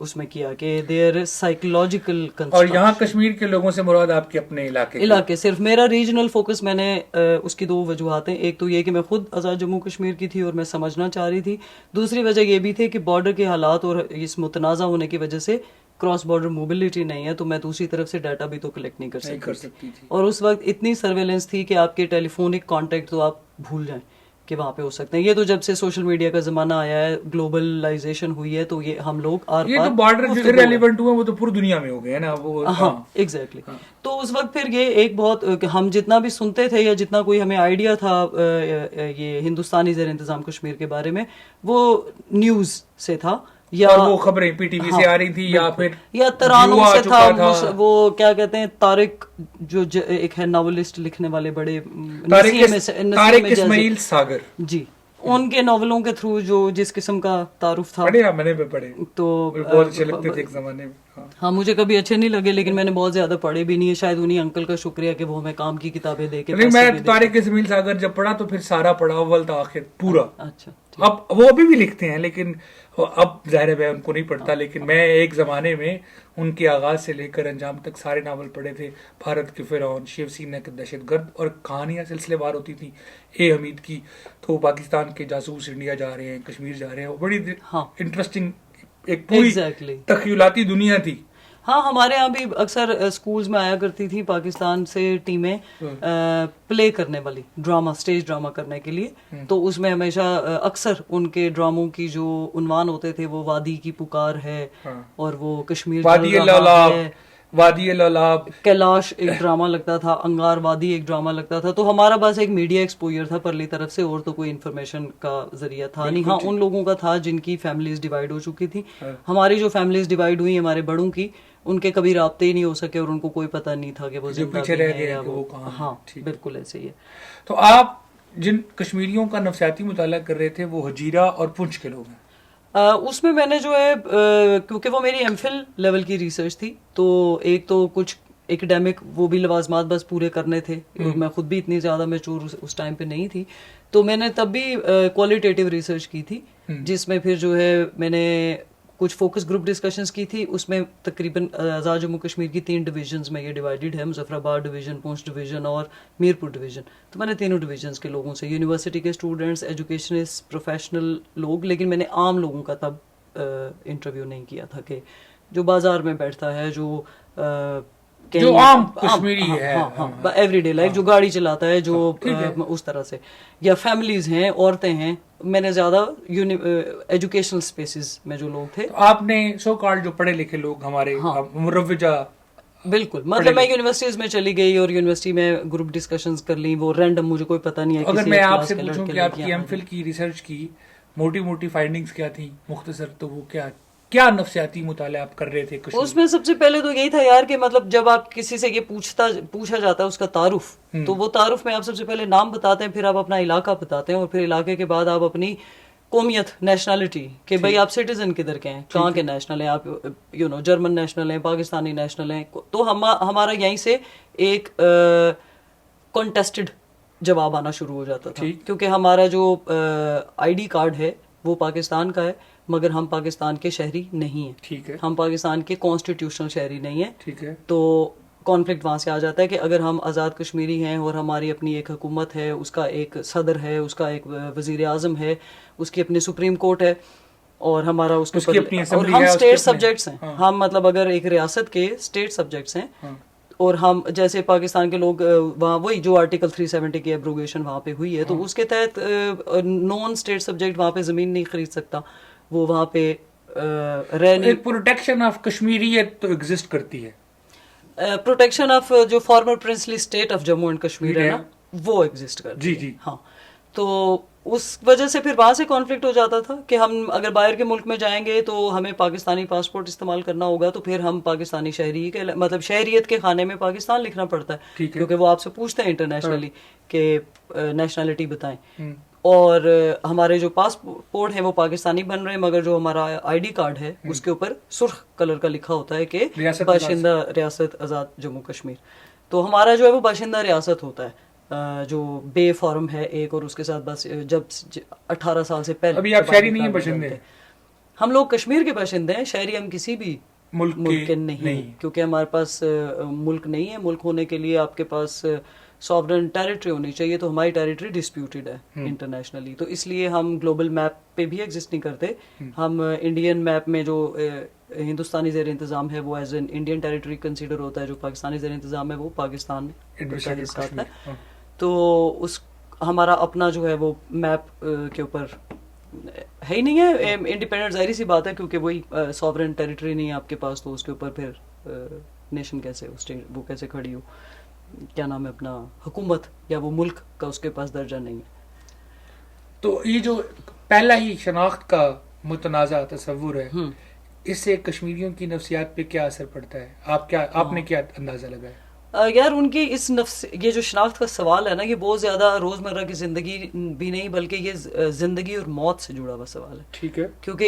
उसमें किया कि देयर साइकोलॉजिकल कंस्ट्रक्ट। और यहाँ कश्मीर के लोगों से मुराद आपके अपने इलाके सिर्फ मेरा रीजनल फोकस, मैंने उसकी 2 वजूहातें, एक तो ये कि मैं खुद आज़ाद जम्मू कश्मीर की थी और मैं समझना चाह रही थी, दूसरी वजह ये भी थी कि बॉर्डर के हालात और इस मुतनाज़ा होने की वजह से क्रॉस बॉर्डर मोबिलिटी नहीं है, तो मैं दूसरी तरफ से डाटा भी तो कलेक्ट नहीं कर सकती थी। और उस वक्त इतनी सर्वेलेंस थी कि आपके टेलीफोनिक कॉन्टेक्ट तो आप भूल जाएं कि वहाँ पे हो सकते हैं। ये तो जब से सोशल मीडिया का जमाना आया है, ग्लोबलाइजेशन हुई है, तो ये हम लोग ये तो बॉर्डर जो इररिलेवेंट हुए वो तो पूरी दुनिया में हो गए ना वो। हाँ एग्जैक्टली। तो उस वक्त फिर ये एक बहुत हम जितना भी सुनते थे या जितना कोई हमें आइडिया था ये हिंदुस्तानी ज़ेर इंतज़ाम कश्मीर के बारे में, वो न्यूज़ से था या और वो खबरें PTV से आ रही थी या फिर या तरानों से था। वो क्या कहते हैं, तारिक जो एक है नॉवेलिस्ट लिखने वाले बड़े, तारिक इस्माइल सागर जी, उनके नॉवलों के थ्रू जो जिस किस्म का तारुफ था, मैंने भी पढ़े, तो बहुत अच्छे लगते थे एक जमाने में। हाँ मुझे कभी अच्छे नहीं लगे, लेकिन मैंने बहुत ज्यादा पढ़े भी नहीं है। शायद उन्हीं अंकल का शुक्रिया कि वो हमें काम की किताबें दे के। मैं तारिक इस्माइल सागर जब पढ़ा तो फिर सारा पढ़ा अव्वल तक आखिर पूरा। अच्छा, अब वो अभी भी लिखते हैं, लेकिन अब जाहिर है मैं उनको नहीं पढ़ता, लेकिन मैं एक जमाने में उनके आगाज से लेकर अंजाम तक सारे नावल पढ़े थे। भारत के फिरौन, शिवसेना के दहशतगर्द, और कहानियां सिलसिलेवार होती थी ए हमीद की, तो पाकिस्तान के जासूस इंडिया जा रहे हैं, कश्मीर जा रहे हैं, वो बड़ी इंटरेस्टिंग एक पूरी तखयलाती दुनिया थी। हाँ, हमारे यहाँ भी अक्सर स्कूल्स में आया करती थी पाकिस्तान से टीमें प्ले करने वाली, ड्रामा, स्टेज ड्रामा करने के लिए। तो उसमें हमेशा अक्सर उनके ड्रामों की जो उन्वान होते थे वो वादी की पुकार है, और वो कश्मीर वादी ललाब, कैलाश एक ड्रामा लगता था, अंगार वादी एक ड्रामा लगता था। तो हमारा पास एक मीडिया एक्सपोजर था परली तरफ से, और तो कोई इन्फॉर्मेशन का जरिया था नहीं। हाँ, उन लोगों का था जिनकी फैमिलीज डिवाइड हो चुकी थी। हमारी जो फैमिलीज डिवाइड हुई हमारे बड़ों की, उनके कभी राब्ते ही नहीं हो सके और उनको कोई पता नहीं था कि वो जिंदा है या वो कहाँ। हाँ बिल्कुल ऐसे ही है। तो आप जिन कश्मीरियों का नफ्सियाती मुताला कर रहे थे वो हजीरा और पुंछ के लोग हैं। उसमें मैंने जो है क्योंकि वो मेरी MPhil लेवल की रिसर्च थी, तो एक तो कुछ एकेडमिक वो भी लवाजमात बस पूरे करने थे, और मैं खुद भी इतनी ज़्यादा मैच्योर उस टाइम पे नहीं थी, तो मैंने तब भी क्वालिटेटिव रिसर्च की थी, जिसमें फिर जो है मैंने कुछ फोकस ग्रुप डिस्कशंस की थी। उसमें तकरीबन आज़ाद जम्मू कश्मीर की 3 डिवीजन्स में ये डिवाइडेड है, मुजफ्फराबाद डिवीजन, पूंछ डिवीजन और मीरपुर डिवीजन। तो मैंने तीनों डिवीजन्स के लोगों से, यूनिवर्सिटी के स्टूडेंट्स, एजुकेशनिस्ट, प्रोफेशनल लोग, लेकिन मैंने आम लोगों का तब इंटरव्यू नहीं किया था कि जो बाज़ार में बैठता है, जो जो आम कश्मीरी है, एवरीडे लाइफ, जो गाड़ी चलाता है, जो उस तरह से, या फैमिलीज हैं, औरतें हैं। मैंने ज्यादा एजुकेशनल स्पेसेस में जो लोग थे, तो आपने सो कॉल्ड जो पढ़े लिखे लोग हमारे मुरव्विजा, बिल्कुल, मतलब मैं यूनिवर्सिटीज में चली गई और यूनिवर्सिटी में ग्रुप डिस्कशंस कर ली, वो रैंडम, मुझे कोई पता नहीं है। अगर मैं आपसे पूछूं कि आपकी एमफिल की रिसर्च की मोटी मोटी फाइंडिंग्स क्या थी मुख्तसर, तो वो क्या क्या नफ्सियाती मुताला आप कर रहे थे कुछ? उसमें सबसे पहले तो यही था यार कि मतलब जब आप किसी से ये पूछा जाता है उसका तारुफ, तो वो तारुफ में आप सबसे पहले नाम बताते हैं, फिर आप अपना इलाका बताते हैं, और फिर इलाके के बाद आप अपनी कौमियत, नेशनलिटी, कि भाई आप सिटीजन किधर के हैं, कहाँ के नेशनल हैं आप, जर्मन नेशनल हैं, पाकिस्तानी नेशनल हैं। तो हमारा यहीं से एक कॉन्टेस्टेड जवाब आना शुरू हो जाता था, क्योंकि हमारा जो आईडी कार्ड है वो पाकिस्तान का है, मगर हम पाकिस्तान के शहरी नहीं हैं। ठीक है, हम पाकिस्तान के कॉन्स्टिट्यूशनल शहरी नहीं हैं। ठीक है, तो कॉन्फ्लिक्ट वहाँ से आ जाता है कि अगर हम आज़ाद कश्मीरी हैं और हमारी अपनी एक हुकूमत है, उसका एक सदर है, उसका एक वज़ीर आज़म है, उसकी अपनी सुप्रीम कोर्ट है, और हमारा उसके और हम स्टेट सब्जेक्ट्स हैं। हम मतलब अगर एक रियासत के स्टेट सब्जेक्ट्स हैं, और हम जैसे पाकिस्तान के लोग वहाँ वही जो आर्टिकल 370 की एब्रोगेशन वहाँ पे हुई है, तो उसके तहत नॉन स्टेट सब्जेक्ट वहाँ पे ज़मीन नहीं खरीद सकता, वो वहाँ पे रहने। एक प्रोटेक्शन ऑफ कश्मीरियत तो एग्जिस्ट करती है, प्रोटेक्शन ऑफ जो farmer princely state of Jammu and Kashmir है ना, वो एग्जिस्ट करती है। जी। हाँ, तो उस वजह से फिर वहां से कॉन्फ्लिक्ट हो जाता था कि हम अगर बाहर के मुल्क में जाएंगे तो हमें पाकिस्तानी पासपोर्ट इस्तेमाल करना होगा, तो फिर हम पाकिस्तानी शहरी के मतलब शहरियत के खाने में पाकिस्तान लिखना पड़ता है, क्योंकि वो आपसे पूछते हैं इंटरनेशनली कि नेशनलिटी बताएं। और हमारे जो पासपोर्ट है वो पाकिस्तानी बन रहे हैं, मगर जो हमारा आईडी कार्ड है उसके ऊपर सुर्ख कलर का लिखा होता है कि बाशिंदा रियासत आज़ाद जम्मू कश्मीर। तो हमारा जो है वो बाशिंदा रियासत होता है, जो बे फॉर्म है एक, और उसके साथ बस जब 18 साल से पहले। अभी आप शहरी नहीं है, बाशिंदे? हम लोग कश्मीर के बाशिंदे हैं, शहरी हम किसी भी मुल्क के नहीं, क्योंकि हमारे पास मुल्क नहीं है। मुल्क होने के लिए आपके पास सॉवरेन टेरिटरी होनी चाहिए, तो हमारी टेरिटरी डिस्प्यूटेड है इंटरनेशनली, तो इसलिए हम ग्लोबल मैप पे भी एग्जिस्ट नहीं करते। हम इंडियन मैप में जो हिंदुस्तानी ज़ेर इंतज़ाम है वो as an Indian territory consider होता है, जो पाकिस्तानी ज़ेर इंतज़ाम है वो पाकिस्तान का आता है। तो उस हमारा अपना जो है वो मैप के ऊपर है ही नहीं है इंडिपेंडेंट, जाहिर सी बात है, क्योंकि वही सॉवरेन टेरिटरी नहीं है आपके पास, तो उसके ऊपर फिर नेशन कैसे, स्टेट वो कैसे खड़ी हो, क्या नाम है अपना, हुकूमत या वो मुल्क का उसके पास दर्जा नहीं है। तो ये जो पहला ही शनाख्त का मुतनाज़ा तस्वुर है, इससे कश्मीरियों की नफ्सियात पे क्या असर पड़ता है? आपने क्या अंदाजा लगाया? यार उनकी ये जो शनाख्त का सवाल है ना, ये बहुत ज्यादा रोजमर्रा की जिंदगी भी नहीं, बल्कि ये जिंदगी और मौत से जुड़ा हुआ सवाल है। ठीक है, क्योंकि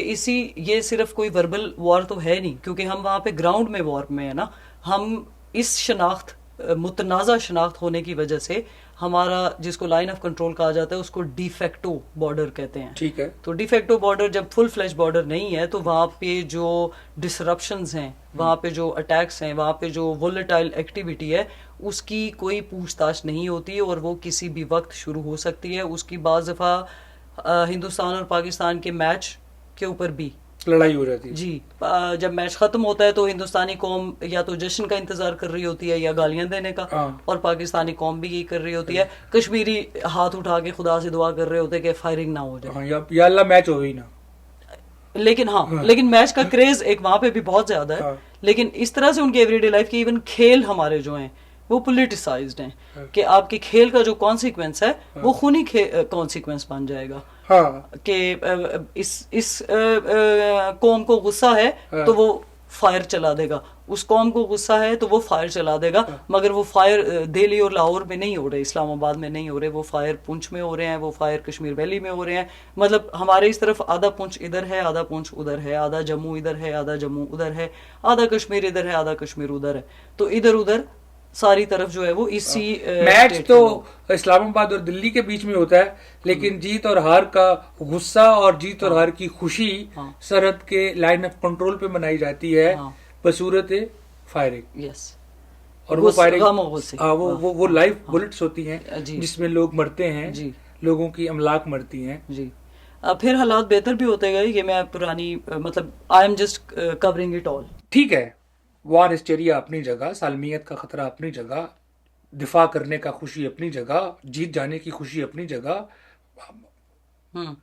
ये सिर्फ कोई वर्बल वॉर तो है नहीं, क्योंकि हम वहाँ पे ग्राउंड में वॉर में है ना। हम इस शनाख्त मुतनाज़ा शनाख्त होने की वजह से हमारा जिसको लाइन ऑफ कंट्रोल कहा जाता है उसको डिफेक्टो बॉर्डर कहते हैं। ठीक है, तो डिफेक्टो बॉर्डर जब फुल फ्लैश बॉर्डर नहीं है, तो वहाँ पे जो डिसरप्शंस हैं, वहाँ पे जो अटैक्स हैं, वहाँ पे जो वोलेटाइल एक्टिविटी है, उसकी कोई पूछताछ नहीं होती, और वो किसी भी वक्त शुरू हो सकती है। उसकी बाज़ दफ़ा हिंदुस्तान और पाकिस्तान के मैच के ऊपर भी लड़ाई हो जाती है। जी, जब मैच खत्म होता है तो हिंदुस्तानी कौम या तो जश्न का इंतजार कर रही होती है या गालियां देने का, और पाकिस्तानी कौम भी यही कर रही होती है। कश्मीरी हाथ उठा के खुदा से दुआ कर रहे होते हैं कि फायरिंग ना हो जाए, या अल्लाह मैच हो ही ना। लेकिन लेकिन मैच का क्रेज एक वहां पे भी बहुत ज्यादा है। लेकिन इस तरह से उनकी एवरीडे लाइफ की, इवन खेल हमारे जो हैं वो पोलिटिसाइज्ड हैं, कि आपके खेल का जो कॉन्सिक्वेंस है वो खूनी कॉन्सिक्वेंस बन जाएगा। कि इस कौम को गुस्सा है तो वो फायर चला देगा, उस कौम को गुस्सा है तो वो फायर चला देगा, मगर वो फायर दिल्ली और लाहौर में नहीं हो रहे, इस्लामाबाद में नहीं हो रहे, वो फायर पुंछ में हो रहे हैं, वो फायर कश्मीर वैली में हो रहे हैं। मतलब हमारे इस तरफ आधा पुंछ इधर है, आधा पुंछ उधर है, आधा जम्मू इधर है, आधा जम्मू उधर है, आधा कश्मीर इधर है, आधा कश्मीर उधर है। तो इधर उधर सारी तरफ जो है वो इसी मैच तो इस्लामाबाद और दिल्ली के बीच में होता है, लेकिन जीत और हार का गुस्सा और जीत और हार की खुशी सरहद के लाइन ऑफ कंट्रोल पे मनाई जाती है बसूरत फायरिंग। यस, और वो फायरिंग वो लाइव बुलेट्स होती हैं जिसमें लोग मरते हैं, लोगों की अमलाक मरती हैं। जी, फिर हालात बेहतर भी होते गए। ये मैं पुरानी मतलब I am just covering it all. ठीक है, वार हिस्टेरिया अपनी जगह, सालमियत का खतरा अपनी जगह, दिफा करने का खुशी अपनी जगह, जीत जाने की खुशी अपनी जगह। Hmm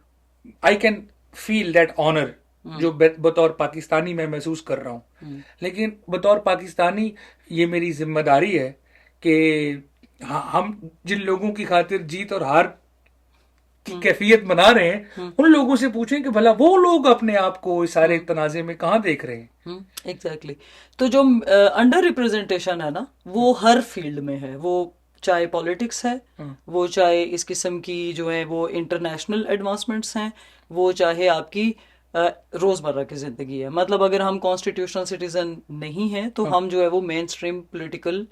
I can feel that honour जो बतौर पाकिस्तानी मैं महसूस कर रहा हूँ। लेकिन बतौर पाकिस्तानी ये मेरी जिम्मेदारी है कि हम जिन लोगों की खातिर जीत और हार की कैफियत बना रहे हैं उन लोगों से पूछें कि भला वो लोग अपने आप को इस सारे तनाजे में कहाँ देख रहे हैं। एग्जैक्टली। तो जो अंडर रिप्रेजेंटेशन है ना, वो हर फील्ड में है, वो चाहे पॉलिटिक्स है, वो चाहे इस किस्म की जो है वो इंटरनेशनल एडवांसमेंट्स हैं, वो चाहे आपकी रोजमर्रा की जिंदगी है। मतलब अगर हम कॉन्स्टिट्यूशनल सिटीजन नहीं हैं तो हम जो है वो मेन स्ट्रीम पोलिटिकल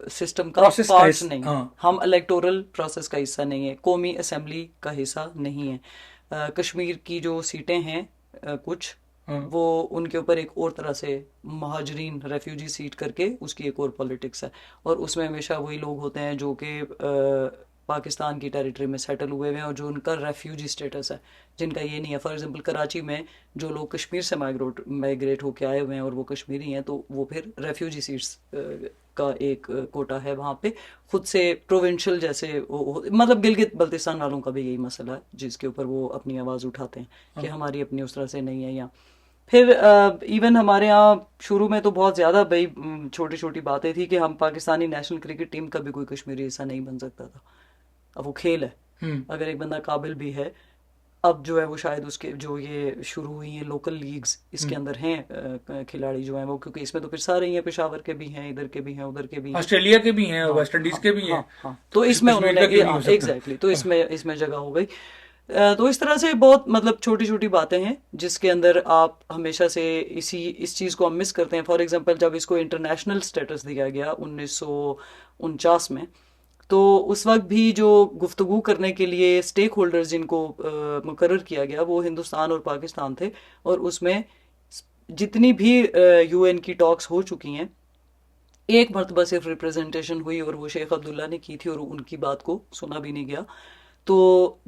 सिस्टम का Process का पार्ट हिस्सा, नहीं, हाँ। हम इलेक्टोरल प्रोसेस का हिस्सा नहीं है, कौमी असेंबली का हिस्सा नहीं है। कश्मीर की जो सीटें हैं कुछ, वो उनके ऊपर एक और तरह से महाजरीन रेफ्यूजी सीट करके उसकी एक और पॉलिटिक्स है, और उसमें हमेशा वही लोग होते हैं जो कि पाकिस्तान की टेरिटरी में सेटल हुए हुए हैं और जो उनका रेफ्यूजी स्टेटस है, जिनका ये नहीं है। फॉर एग्जांपल कराची में जो लोग कश्मीर से माइग्रेट होके आए हुए हैं और वो कश्मीरी हैं, तो वो फिर रेफ्यूजी सीट्स का एक कोटा है वहाँ पे। खुद से प्रोविंशियल जैसे मतलब गिलगित बल्तिस्तान वालों का भी यही मसला है जिसके ऊपर वो अपनी आवाज़ उठाते हैं कि हमारी अपनी उस तरह से नहीं है यहाँ। फिर इवन हमारे यहाँ शुरू में तो बहुत ज़्यादा भाई छोटी छोटी बातें थी कि हम पाकिस्तानी नेशनल क्रिकेट टीम का भी कोई कश्मीरी हिस्सा नहीं बन सकता था। अब वो खेल है, अगर एक बंदा काबिल भी है, अब जो है वो शायद उसके जो ये शुरू हुई है लोकल लीग्स, इसके अंदर हैं खिलाड़ी जो हैं वो, क्योंकि इसमें तो फिर सारे ही हैं, पेशावर के भी हैं, इधर के भी हैं, उधर के भी हैं, ऑस्ट्रेलिया के भी हैं, वेस्ट इंडीज के भी हैं। हाँ, तो इसमें कश्मीर उन्होंने का क्यों नहीं हो सकता? एग्जैक्टली, तो इसमें जगह हो गई। तो इस तरह से बहुत मतलब छोटी छोटी बातें हैं जिसके अंदर आप हमेशा से इस चीज़ को हम मिस करते हैं। फॉर एग्जांपल जब इसको इंटरनेशनल स्टेटस दिया गया 1949 में, तो उस वक्त भी जो गुफ्तगू करने के लिए स्टेक होल्डर्स जिनको मुकर्रर किया गया वो हिंदुस्तान और पाकिस्तान थे, और उसमें जितनी भी यूएन की टॉक्स हो चुकी हैं, एक मरतबा सिर्फ रिप्रेजेंटेशन हुई और वो शेख अब्दुल्ला ने की थी और उनकी बात को सुना भी नहीं गया। तो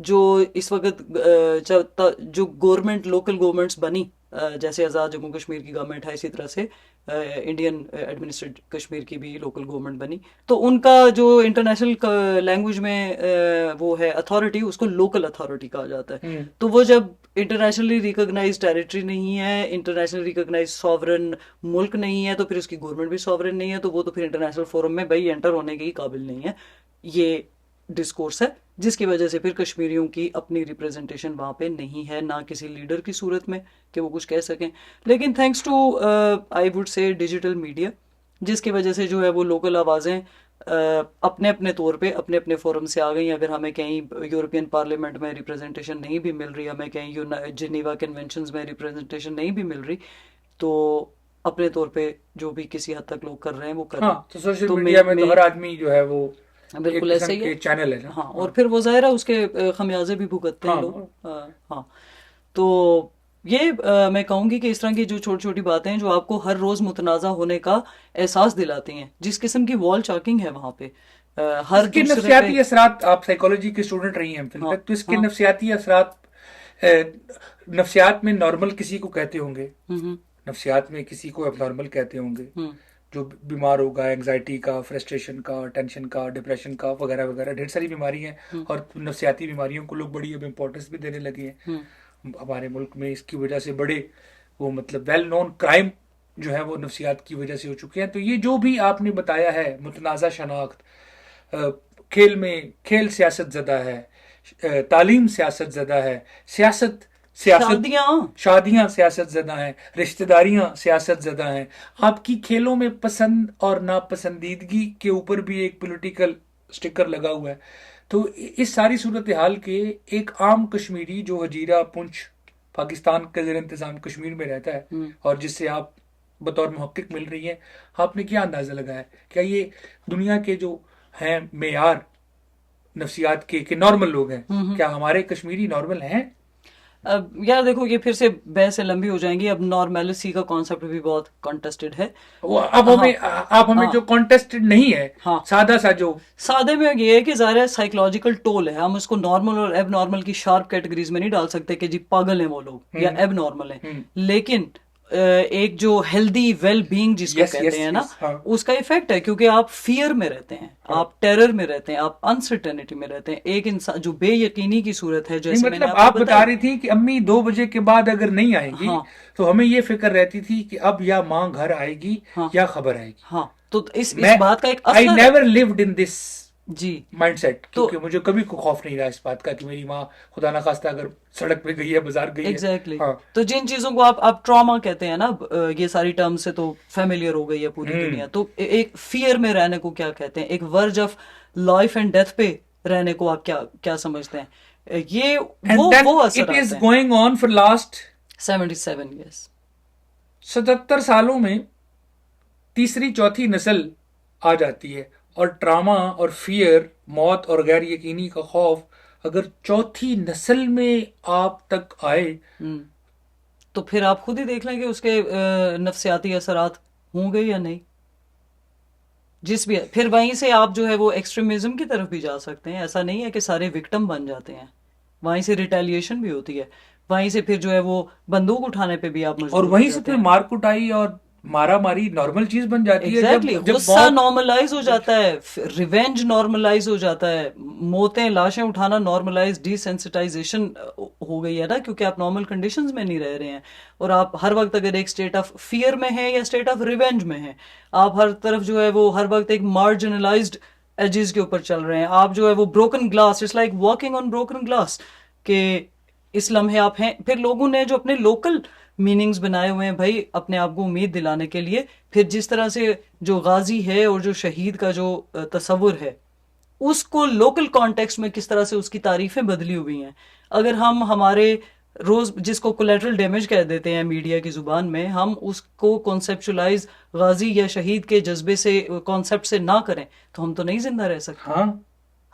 जो इस वक्त जो गवर्नमेंट लोकल गवर्नमेंट्स बनी, जैसे आज़ाद जम्मू कश्मीर की गवर्नमेंट है, इसी तरह से इंडियन एडमिनिस्ट्रेट कश्मीर की भी लोकल गवर्नमेंट बनी, तो उनका जो इंटरनेशनल लैंग्वेज में वो है अथॉरिटी, उसको लोकल अथॉरिटी कहा जाता है। तो वो जब इंटरनेशनली रिकॉग्नाइज टेरिटरी नहीं है, इंटरनेशनली रिकॉग्नाइज सॉवरन मुल्क नहीं है, तो फिर उसकी गवर्नमेंट भी सॉवरन नहीं है, तो वो तो फिर इंटरनेशनल फोरम में भाई एंटर होने के ही काबिल नहीं है। ये डिस्कोर्स है जिसकी वजह से फिर कश्मीरियों की अपनी रिप्रेजेंटेशन वहाँ पे नहीं है, ना किसी लीडर की सूरत में कि वो कुछ कह सकें। लेकिन thanks to I would say digital media, जिसकी वजह से जो है वो लोकल आवाज़ें अपने अपने तौर पे अपने अपने फोरम से आ गई। अगर हमें कहीं यूरोपियन पार्लियामेंट में रिप्रेजेंटेशन नहीं भी मिल रही, हमें कहीं जिनेवा कन्वेंशंस में रिप्रेजेंटेशन नहीं भी मिल रही, तो अपने तौर पे जो भी किसी हद तक लोग कर रहे हैं वो कर रहे हैं। हाँ, तो सोशल मीडिया में तो हर आदमी जो है वो बिल्कुल एक ऐसे किस्म ही है, के चैनल है ना। हाँ, और फिर वो ज़ाहिर है उसके खमियाजे भी भुगतते हैं हाँ। लोग। हाँ, तो ये मैं कहूँगी कि इस तरह की जो छोटी छोटी बातें हैं जो आपको हर रोज़ मुतनाज़ा होने का एहसास दिलाती हैं, जिस किस्म की वॉल चाकिंग है वहाँ पे, हर इसके दूसरे नफ्सियाती पे। असरात, आप साइकोलॉजी के स्टूडेंट रही हैं फिर हाँ, तक, तो इसके हाँ, नफ्सियाती असरात नफ्सियात में नॉर्मल किसी को कहते होंगे, नफ्सियात में किसी को एबनॉर्मल कहते होंगे, जो बीमार होगा एंग्जाइटी का, फ्रस्ट्रेशन का, टेंशन का, डिप्रेशन का वगैरह वगैरह, ढेर सारी बीमारी हैं। और नफ्सियाती बीमारियों को लोग बड़ी अब इम्पोर्टेंस भी देने लगे हैं हमारे मुल्क में। इसकी वजह से बड़े वो मतलब वेल नोन क्राइम जो है वो नफ्सियात की वजह से हो चुके हैं। तो ये जो भी आपने बताया है मुतनाज़ा शनाख्त, खेल में खेल सियासत ज़दा है, तालीम सियासत ज़दा है, सियासत शादियां सियासत ज़दा हैं, रिश्तेदारियां सियासत ज़दा हैं, आपकी खेलों में पसंद और नापसंदीदगी के ऊपर भी एक पॉलिटिकल स्टिकर लगा हुआ है। तो इस सारी सूरत हाल के एक आम कश्मीरी जो हजीरा पुंछ पाकिस्तान के ज़ेर इंतज़ाम कश्मीर में रहता है और जिससे आप बतौर मुहक्किक मिल रही है, आपने क्या अंदाज़ा लगाया? क्या ये दुनिया के जो हैं मेयार नफ्सियात के नॉर्मल लोग हैं, क्या हमारे कश्मीरी नॉर्मल हैं? अब यार देखो, ये फिर से बहस लंबी हो जाएंगी। अब नॉर्मेलिटी का कॉन्सेप्ट भी बहुत कॉन्टेस्टेड है। वो अब हमें आप हमें जो कॉन्टेस्टेड नहीं है, हाँ, सादा सा जो सादे में ये है कि ज़ाहिर है साइकोलॉजिकल टोल है, हम उसको नॉर्मल और एब नॉर्मल की शार्प कैटेगरीज में नहीं डाल सकते कि जी पागल हैं वो लोग या एब नॉर्मल हैं। लेकिन एक जो हेल्दी वेल बीइंग जिसको Yes, कहते yes, हैं ना, yes, हाँ। उसका इफेक्ट है, क्योंकि आप फियर में रहते हैं, आप टेरर में रहते हैं, आप अनसर्टेनिटी में रहते हैं। एक इंसान जो बेयकीनी की सूरत है, नहीं, जैसे मैंने मतलब आपको आप बता बताई। रही थी कि अम्मी 2 बजे के बाद अगर नहीं आएंगी हाँ तो हमें ये फिक्र रहती थी कि अब या माँ घर आएगी हाँ या खबर आएगी। हाँ, तो इस मैं बात का एक आई असर है। नेवर लिव्ड इन दिस जी। माइंडसेट, तो क्योंकि मुझे कभी को खौफ नहीं रहा इस बात का कि मेरी माँ खुदा ना खास्ता अगर सड़क पे गई है, बाजार गई है। एग्जैक्टली हाँ। तो जिन चीजों को आप ट्रॉमा कहते हैं ना, ये सारी टर्म से तो फेमिलियर हो गई है पूरी हम्म। दुनिया। तो एक फियर में रहने को क्या कहते हैं, एक verge of life and death पे रहने को आप क्या क्या समझते हैं? ये एंड देन वो असर इट आते इज हैं। Going on for last 77 years. 77 सालों में तीसरी चौथी नस्ल आ जाती है, और ट्रामा और फियर, मौत और गैर यकीनी का खौफ अगर चौथी नस्ल में आप तक आए। तो फिर आप खुद ही देख लें कि उसके नफ्सियाती असरात होंगे या नहीं। जिस भी फिर वहीं से आप जो है वो एक्सट्रीमिज्म की तरफ भी जा सकते हैं। ऐसा नहीं है कि सारे विक्टिम बन जाते हैं, वहीं से रिटेलिएशन भी होती है, वहीं से फिर जो है वो बंदूक उठाने पे भी आप और मजबूर हो वहीं से जाते फिर हैं। मार कुटाई और मारा मारी नॉर्मल चीज बन जाती है। एग्जैक्टली जब जब गुस्सा बहुत नॉर्मलाइज हो जाता है, रिवेंज नॉर्मलाइज हो जाता है, मौतें लाशें उठाना नॉर्मलाइज, डिसेंसिटाइजेशन हो गई है ना, क्योंकि आप नॉर्मल कंडीशंस में नहीं रह रहे हैं। और आप हर वक्त अगर एक स्टेट ऑफ फियर में हैं या स्टेट ऑफ रिवेंज में हैं, आप हर तरफ जो है वो हर वक्त एक मार्जिनलाइज्ड एजेस के ऊपर चल रहे हैं। आप जो है वो broken glass, it's like walking on broken glass के इस लम्हे आप हैं। फिर लोगों ने जो अपने लोकल मीनिंग्स बनाए हुए हैं भाई अपने आप को उम्मीद दिलाने के लिए, फिर जिस तरह से जो गाजी है और जो शहीद का जो तस्वुर है, उसको लोकल कॉन्टेक्स्ट में किस तरह से उसकी तारीफें बदली हुई हैं। अगर हम हमारे रोज जिसको कोलेटरल डैमेज कह देते हैं मीडिया की जुबान में, हम उसको कॉन्सेप्चुलाइज गाजी या शहीद के जज्बे से, कॉन्सेप्ट से ना करें, तो हम तो नहीं जिंदा रह सकते। हाँ।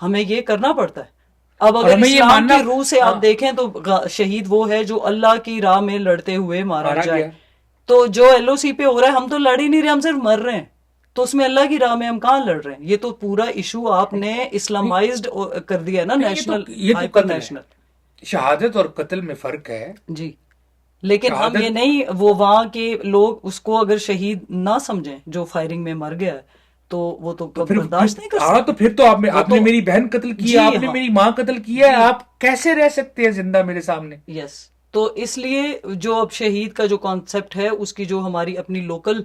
हमें ये करना पड़ता है। अब और अगर हमें ये इस्लाम मानना, की रूह से आप हाँ, देखें तो शहीद वो है जो अल्लाह की राह में लड़ते हुए मारा मारा जाए। गया। तो जो एलओसी पे हो रहा है, हम तो लड़ ही नहीं रहे, हम सिर्फ मर रहे हैं। तो उसमें अल्लाह की राह में हम कहाँ लड़ रहे हैं? ये तो पूरा इशू आपने नहीं, इस्लामाइज्ड कर दिया है ना, नहीं, नेशनल, ये तो हाइपर कत्ल है। नेशनल। शहादत और कत्ल में फर्क है। जी। लेकिन हम ये शहादत, नहीं, वो वहां के लोग उसको अगर शहीद ना समझें जो फायरिंग में मर गया है, तो वो तो तो कब बर्दाश्त नहीं कर हाँ, तो सकते। फिर तो वो आपने तो मेरी बहन कत्ल की है, जी आपने हाँ। मेरी माँ कत्ल की है, जी। आप कैसे रह सकते हैं जिंदा मेरे सामने? यस। तो इसलिए जो अब शहीद का जो कॉन्सेप्ट है, उसकी जो हमारी अपनी लोकल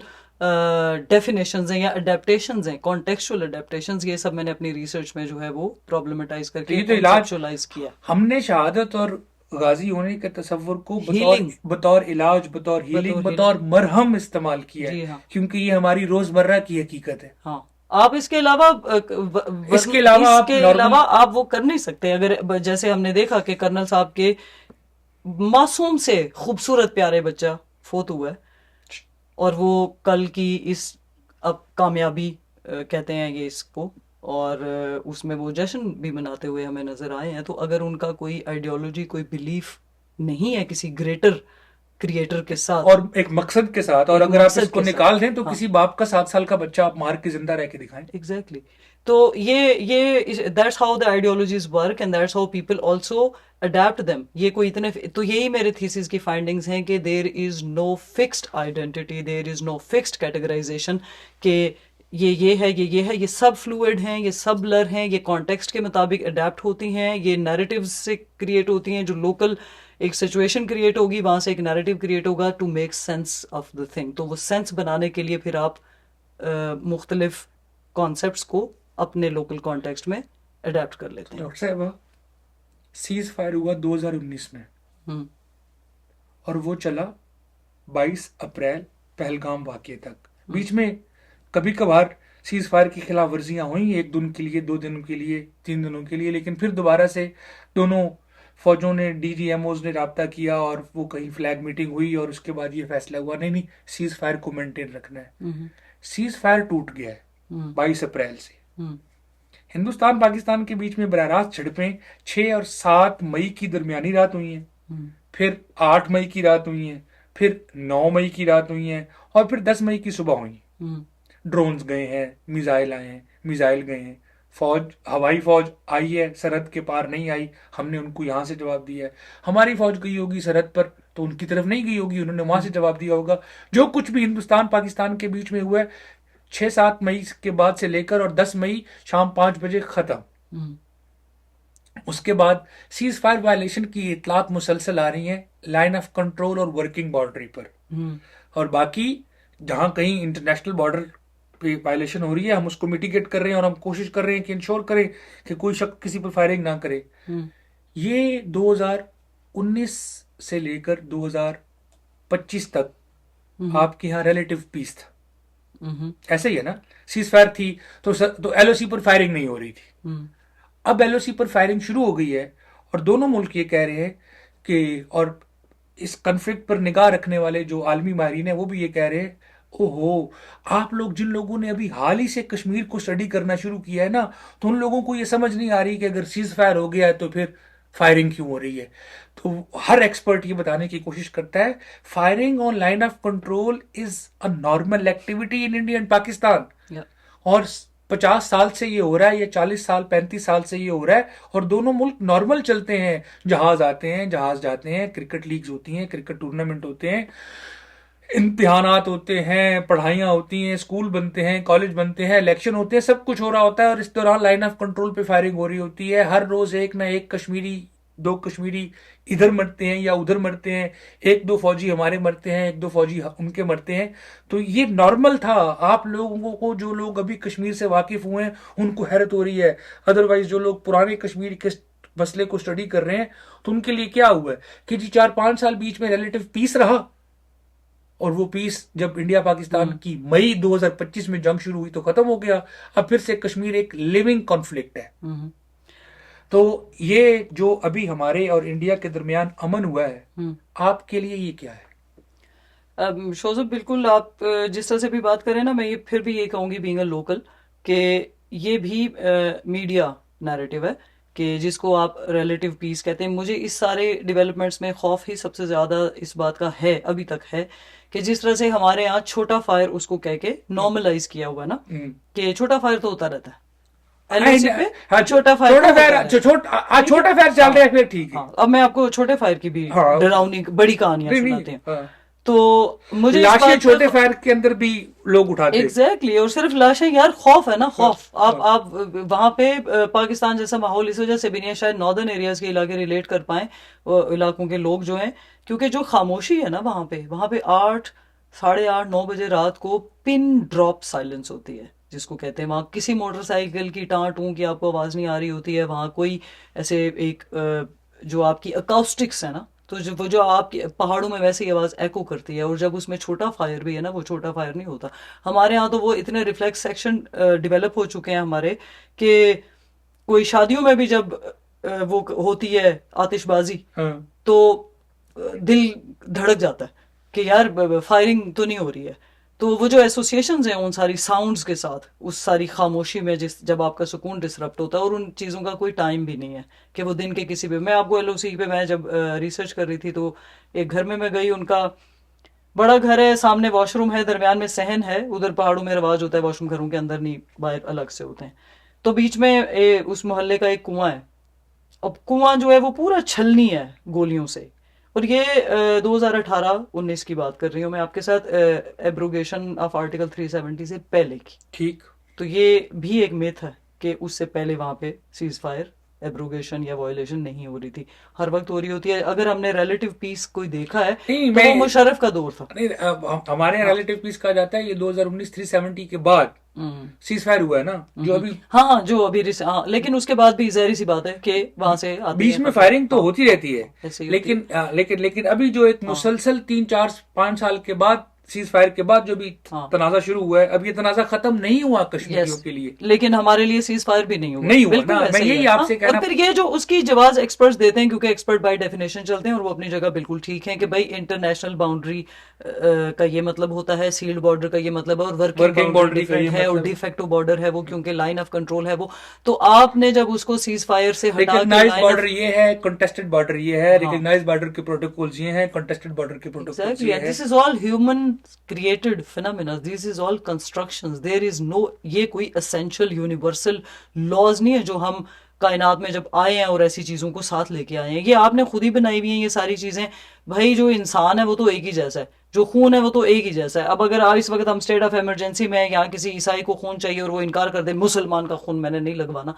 डेफिनेशंस हैं या अडेप्टेशंस हैं, कॉन्टेक्चुअल अडेप्टेशंस, ये सब मैंने अपनी रिसर्च में जो है वो प्रॉब्लमेटाइज तो करके ये तो इलाज, कॉन्सेप्चुअलाइज किया। हमने शहादत और गाजी होने के तस्वुर को बतौर हीलिंग, बतौर इलाज, बतौर हीलिंग, बतौर बतौर हीलिंग। मरहम इस्तेमाल किया है, जी हाँ। क्योंकि ये हमारी रोजमर्रा की हकीकत है। हाँ। आप इसके अलावा इसके अलावा आप इसके नॉर्मल, अलावा आप वो कर नहीं सकते। अगर जैसे हमने देखा कि कर्नल साहब के मासूम से खूबसूरत प्यारे बच्चा फोत हुआ है, और वो कल की इस अब कामयाबी कहते हैं ये इसको, और उसमें वो जश्न भी मनाते हुए हमें नजर आए हैं। तो अगर उनका कोई आइडियोलॉजी, कोई बिलीफ नहीं है किसी ग्रेटर क्रिएटर के साथ, और एक मकसद के साथ, और एक अगर आप मकसद इसको के निकाल साथ, दें तो हाँ किसी बाप का 7 साल का बच्चा आप मार के जिंदा रह के दिखाएं। एग्जैक्टली तो ये that's how the ideologies work and that's how people also adapt them. ये कोई इतने, तो यही मेरे थीसिस की फाइंडिंग्स हैं कि there is no fixed identity, there is no fixed categorisation कि ये है, ये है, ये सब फ्लूइड हैं, ये सब ब्लर हैं, ये कॉन्टेक्स्ट के मुताबिक अडेप्ट होती हैं, ये नैरेटिव्स से क्रिएट होती हैं। जो लोकल एक सिचुएशन क्रिएट होगी, वहां से एक नैरेटिव क्रिएट होगा to make sense of the thing. तो वो सेंस बनाने के लिए फिर आप मुख्तलिफ कॉन्सेप्ट्स को अपने लोकल कॉन्टेक्स्ट में अडेप्ट कर लेते हैं। डॉक्टर साहब, सीज फायर हुआ 2019 में, हम्म। और वो चला 22 अप्रैल पहलगाम वाक़ये तक। बीच में कभी कभार सीज फायर की खिलाफ वर्जियां हुई, 1 दिन के लिए, 2 दिनों के लिए, 3 दिनों के लिए, लेकिन फिर दोबारा से दोनों फौजों ने, डीजीएमओज ने राब्ता किया, और वो कहीं फ्लैग मीटिंग हुई, और उसके बाद ये फैसला हुआ नहीं नहीं, सीज फायर को मेंटेन रखना है। सीज फायर टूट गया है 22 अप्रैल से। हिंदुस्तान पाकिस्तान के बीच में बराह रास्त झड़पें 6 और 7 मई की दरमियानी रात हुई हैं, फिर 8 मई की रात हुई हैं, फिर 9 मई की रात हुई हैं, और फिर 10 मई की सुबह हुई। ड्रोन्स गए हैं, मिसाइल आए हैं, मिसाइल गए हैं, फौज, हवाई फौज आई है, सरहद के पार नहीं आई, हमने उनको यहाँ से जवाब दिया है। हमारी फौज गई होगी सरहद पर, तो उनकी तरफ नहीं गई होगी, उन्होंने वहां से जवाब दिया होगा। जो कुछ भी हिंदुस्तान पाकिस्तान के बीच में हुआ है 6-7 मई के बाद से लेकर और 10 मई शाम 5 बजे खत्म। हम्म, उसके बाद सीज फायर वायलेशन की इतलात मुसलसल आ रही हैं लाइन ऑफ कंट्रोल और वर्किंग बाउंड्री पर। हम्म, और बाकी जहां कहीं इंटरनेशनल बॉर्डर पे वायलेशन हो रही है हम उसको मिटिगेट कर रहे हैं और हम कोशिश कर रहे हैं कि इंश्योर करें कि कोई शख्स किसी पर फायरिंग ना करे। हम्म, ये 2019 से लेकर 2025 तक आपके यहाँ रिलेटिव पीस था, हम्म, ऐसे ही है ना। सीज फायर थी तो एलओसी पर फायरिंग नहीं हो रही थी। हम्म, अब एलओसी पर फायरिंग शुरू हो गई है और दोनों मुल्क ये कह रहे हैं कि, और इस कन्फ्लिक्ट पर निगाह रखने वाले जो आलमी माहिरीन है वो भी ये कह रहे हैं, ओहो, आप लोग जिन लोगों ने अभी हाल ही से कश्मीर को स्टडी करना शुरू किया है ना, तो उन लोगों को ये समझ नहीं आ रही कि अगर सीज फायर हो गया है तो फिर फायरिंग क्यों हो रही है। तो हर एक्सपर्ट ये बताने की कोशिश करता है firing on line of control is a normal activity in India and Pakistan. या और 50 साल से ये हो रहा है, या 40 साल 35 साल से ये हो रहा है, और दोनों मुल्क नॉर्मल चलते हैं। जहाज आते हैं, जहाज जाते हैं, क्रिकेट लीग्स होती हैं, क्रिकेट टूर्नामेंट होते हैं, इम्तिहानात होते हैं, पढ़ाइयाँ होती हैं, स्कूल बनते हैं, कॉलेज बनते हैं, इलेक्शन होते हैं, सब कुछ हो रहा होता है। और इस दौरान लाइन ऑफ कंट्रोल पे फायरिंग हो रही होती है। हर रोज एक ना एक कश्मीरी, 2 कश्मीरी इधर मरते हैं या उधर मरते हैं, 1-2 फौजी हमारे मरते हैं, 1-2 फौजी उनके मरते हैं। तो ये नॉर्मल था। आप लोगों को, जो लोग अभी कश्मीर से वाकिफ हुए हैं उनको हैरत हो रही है, अदरवाइज जो लोग पुराने कश्मीर के मसले को स्टडी कर रहे हैं तो उनके लिए क्या हुआ है कि जी 4-5 साल बीच में रिलेटिव पीस रहा, और वो पीस जब इंडिया पाकिस्तान की मई 2025 में जंग शुरू हुई तो खत्म हो गया। अब फिर से कश्मीर एक लिविंग कॉन्फ्लिक्ट है। हम्म, तो ये जो अभी हमारे और इंडिया के दरमियान अमन हुआ है, आपके लिए ये क्या है? शोजब बिल्कुल आप जिस तरह से भी बात करें ना, मैं ये फिर भी ये कहूंगी बीइंग अ लोकल कि ये भी मीडिया नैरेटिव है कि जिसको आप रिलेटिव पीस कहते हैं। मुझे इस सारे डेवलपमेंट्स में खौफ ही सबसे ज्यादा इस बात का है अभी तक है कि जिस तरह से हमारे यहाँ छोटा फायर उसको कह के नॉर्मलाइज किया हुआ है ना, कि छोटा फायर तो होता रहता है एलओसी पे, हाँ, छोटा फायर छोटा तो होता फायर है। छोटा फायर चल रहा है, फिर ठीक है। हाँ, अब मैं आपको छोटे फायर की भी हाँ, डरावनी बड़ी कहानियां नहीं, सुनाते हैं। हाँ। तो मुझे इस लाशें बात छोटे पर फायर के अंदर भी लोग उठाते हैं। एग्जैक्टली और सिर्फ लाशें यार, खौफ है ना, खौफ। आप हाँ। आप वहां पे पाकिस्तान जैसा माहौल इस वजह से भी नहीं है, शायद नॉर्दर्न एरियाज के इलाके रिलेट कर पाए इलाकों के लोग जो हैं, क्योंकि जो खामोशी है ना वहां पे 8, 8:30, 9 बजे रात को पिन ड्रॉप साइलेंस होती है जिसको कहते हैं। वहां किसी मोटरसाइकिल की टाँ टूं की आपको आवाज नहीं आ रही होती है। वहां कोई ऐसे एक जो आपकी अकाउस्टिक्स है ना, तो जो आपकी पहाड़ों में वैसे ही आवाज एको करती है। और जब उसमें छोटा फायर भी है ना, वो छोटा फायर नहीं होता। हमारे यहाँ तो वो इतने रिफ्लेक्स सेक्शन डेवलप हो चुके हैं हमारे कि कोई शादियों में भी जब वो होती है आतिशबाजी, हाँ। तो दिल धड़क जाता है कि यार फायरिंग तो नहीं हो रही है। तो वो जो एसोसिएशंस हैं उन सारी साउंड्स के साथ, उस सारी खामोशी में जब आपका सुकून डिसरप्ट होता है, और उन चीज़ों का कोई टाइम भी नहीं है कि वो दिन के किसी भी। मैं आपको एलओसी पे मैं जब रिसर्च कर रही थी तो एक घर में मैं गई, उनका बड़ा घर है, सामने वॉशरूम है, दरमियान में सहन है। उधर पहाड़ों में रिवाज होता है वॉशरूम घरों के अंदर नहीं, बाहर अलग से होते हैं। तो बीच में उस मोहल्ले का एक कुआं है। अब कुआं जो है वो पूरा छलनी है गोलियों से। और ये 2018-19 की बात कर रही हूँ मैं आपके साथ, एब्रोगेशन ऑफ आर्टिकल 370 से पहले की। ठीक। तो ये भी एक मिथ है कि उससे पहले वहां पे सीज फायर, एब्रोगेशन या वायलेशन नहीं हो रही थी। हर वक्त हो रही होती है। अगर हमने रिलेटिव पीस कोई देखा है नहीं, तो वो मुशर्रफ का दौर था। नहीं, हमारे यहाँ रिलेटिव पीस कहा जाता है ये 2019 370 के बाद सीज फायर हुआ है ना, जो अभी। हाँ, जो अभी हाँ, लेकिन उसके बाद भी जहरी सी बात है कि वहां से बीच में फायरिंग तो होती रहती है, ऐसे ही होती लेकिन अभी जो एक मुसलसल 3-4-5 साल के बाद सीज फायर के बाद जो भी तनाजा शुरू हुआ है, अब ये तनाजा खत्म नहीं हुआ कश्मीरियों के लिए। लेकिन हमारे लिए सीज फायर भी नहीं हुआ। नहीं हुआ बिल्कुल ना, वैसे मैं ही यही है। आपसे कहना। और फिर ये जो उसकी जवाब एक्सपर्ट्स देते हैं, क्योंकि एक्सपर्ट बाय डेफिनेशन चलते हैं और वो अपनी जगह बिल्कुल ठीक है कि भाई इंटरनेशनल बाउंड्री का ये मतलब होता है, सील्ड बॉर्डर का ये मतलब है, और वर्किंग बॉर्डर डिफरेंट है, और डिफेक्टिव बॉर्डर है वो, क्योंकि लाइन ऑफ कंट्रोल है वो। तो आपने जब उसको सीज फायर से हटा के रिकॉग्नाइज्ड बॉर्डर ये है, कंटेस्टेड बॉर्डर ये है, रिकॉग्नाइज्ड बॉर्डर के प्रोटोकॉल्स ये हैं, कंटेस्टेड बॉर्डर के प्रोटोकॉल्स ये हैं। This is all human created phenomena, this is all constructions, there is no, ये कोई एसेंशियल यूनिवर्सल लॉज नहीं है जो हम कायनात में जब आए हैं और ऐसी चीजों को साथ लेके आए हैं। ये आपने खुद ही बनाई हुई हैं ये सारी चीजें। भाई जो इंसान है वो तो एक ही जैसा है, जो खून है वो तो एक ही जैसा है। अब अगर आप इस वक्त हम स्टेट ऑफ इमरजेंसी में हैं, यहाँ किसी ईसाई को खून चाहिए और वो इनकार कर दे मुसलमान का खून मैंने नहीं लगवाना,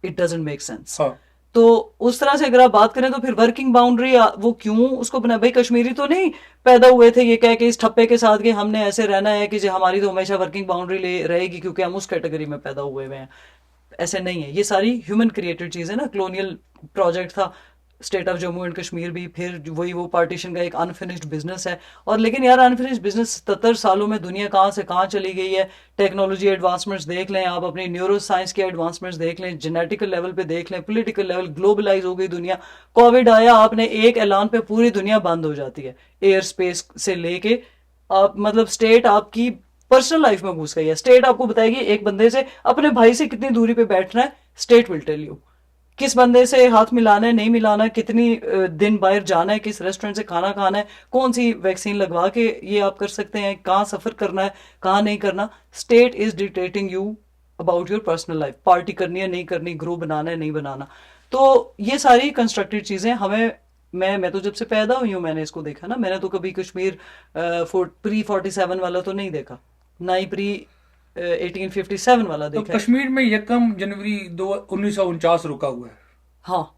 इट डजेंट मेक सेंस। हाँ तो उस तरह से अगर आप बात करें तो फिर वर्किंग बाउंड्री वो क्यों उसको बना, भाई कश्मीरी तो नहीं पैदा हुए थे ये कह के इस ठप्पे के साथ कि हमने ऐसे रहना है कि जो हमारी तो हमेशा वर्किंग बाउंड्री ले रहेगी क्योंकि हम उस कैटेगरी में पैदा हुए हुए हैं। ऐसे नहीं है, ये सारी ह्यूमन क्रिएटेड चीज है ना। कलोनियल प्रोजेक्ट था state of Jammu and Kashmir भी, फिर वही वो पार्टीशन का एक अनफिनिश्ड बिजनेस है। और लेकिन यार अनफिनिश्ड बिजनेस 77 सालों में दुनिया कहाँ से कहाँ चली गई है। टेक्नोलॉजी एडवांसमेंट्स देख लें आप, अपनी न्यूरो साइंस के एडवांसमेंट्स देख लें, जेनेटिकल लेवल पे देख लें, पॉलिटिकल लेवल, ग्लोबलाइज हो गई दुनिया। कोविड आया, आपने एक ऐलान पे पूरी दुनिया बंद हो जाती है, एयर स्पेस से लेके आप मतलब स्टेट आपकी पर्सनल लाइफ में घुस गई है। स्टेट आपको बताएगी एक बंदे से अपने भाई से कितनी दूरी पे बैठना है, स्टेट विल टेल यू किस बंदे से हाथ मिलाना है नहीं मिलाना है, कितनी दिन बाहर जाना है, किस रेस्टोरेंट से खाना खाना है, कौन सी वैक्सीन लगवा के ये आप कर सकते हैं, कहाँ सफर करना है कहाँ नहीं करना। State is dictating you about your personal life, party करनी है नहीं करनी, ग्रुप बनाना है नहीं बनाना। तो ये सारी कंस्ट्रक्टेड चीजें हमें, मैं तो जब से पैदा हुई हूँ मैंने इसको देखा ना। मैंने तो कभी कश्मीर प्री 47 वाला तो नहीं देखा, ना ही प्री 1857 वाला तो देखा है। कश्मीर में यकम जनवरी 1949 रुका हुआ है। हाँ,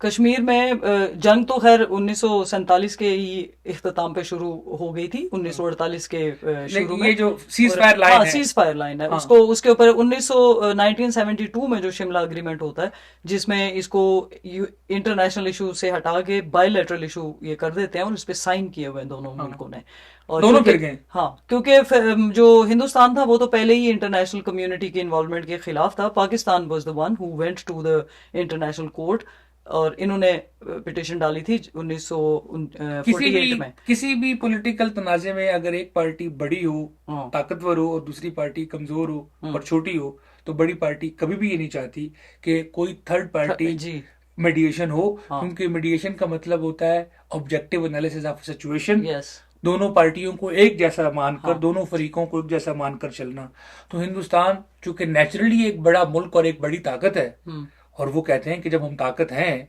कश्मीर में जंग तो खैर 1947 के ही इख्तिताम पे शुरू हो गई थी, 1948 के शुरू लेकिन में। ये जो सीज और फायर लाइन हाँ है, सीज फायर लाइन है, हाँ उसको उसके ऊपर 1972 में जो शिमला अग्रीमेंट होता है जिसमें इसको इंटरनेशनल इशू से हटा के बायलैटरल इशू ये कर देते हैं और उस पर साइन किए हुए हैं दोनों हाँ, मुल्कों ने। और दोनों क्योंकि फिर गए। हाँ क्योंकि जो हिंदुस्तान था वो तो पहले ही इंटरनेशनल कम्युनिटी के इन्वॉल्वमेंट के खिलाफ था। Pakistan was the one who went to the international court और इन्होंने पिटिशन डाली थी 1948 में। किसी भी पॉलिटिकल तनाजे में अगर एक पार्टी बड़ी हो, हाँ ताकतवर हो, और दूसरी पार्टी कमजोर हो और छोटी हो, तो बड़ी पार्टी कभी भी ये नहीं चाहती कि कोई थर्ड पार्टी जी मीडिएशन हो, हाँ क्योंकि मीडिएशन का मतलब होता है objective analysis of situation. Yes दोनों पार्टियों को एक जैसा मानकर, हाँ दोनों फरीकों को एक जैसा मानकर चलना। तो हिंदुस्तान चूंकि नेचुरली एक बड़ा मुल्क और एक बड़ी ताकत है, हम्म और वो कहते हैं कि जब हम ताकत हैं,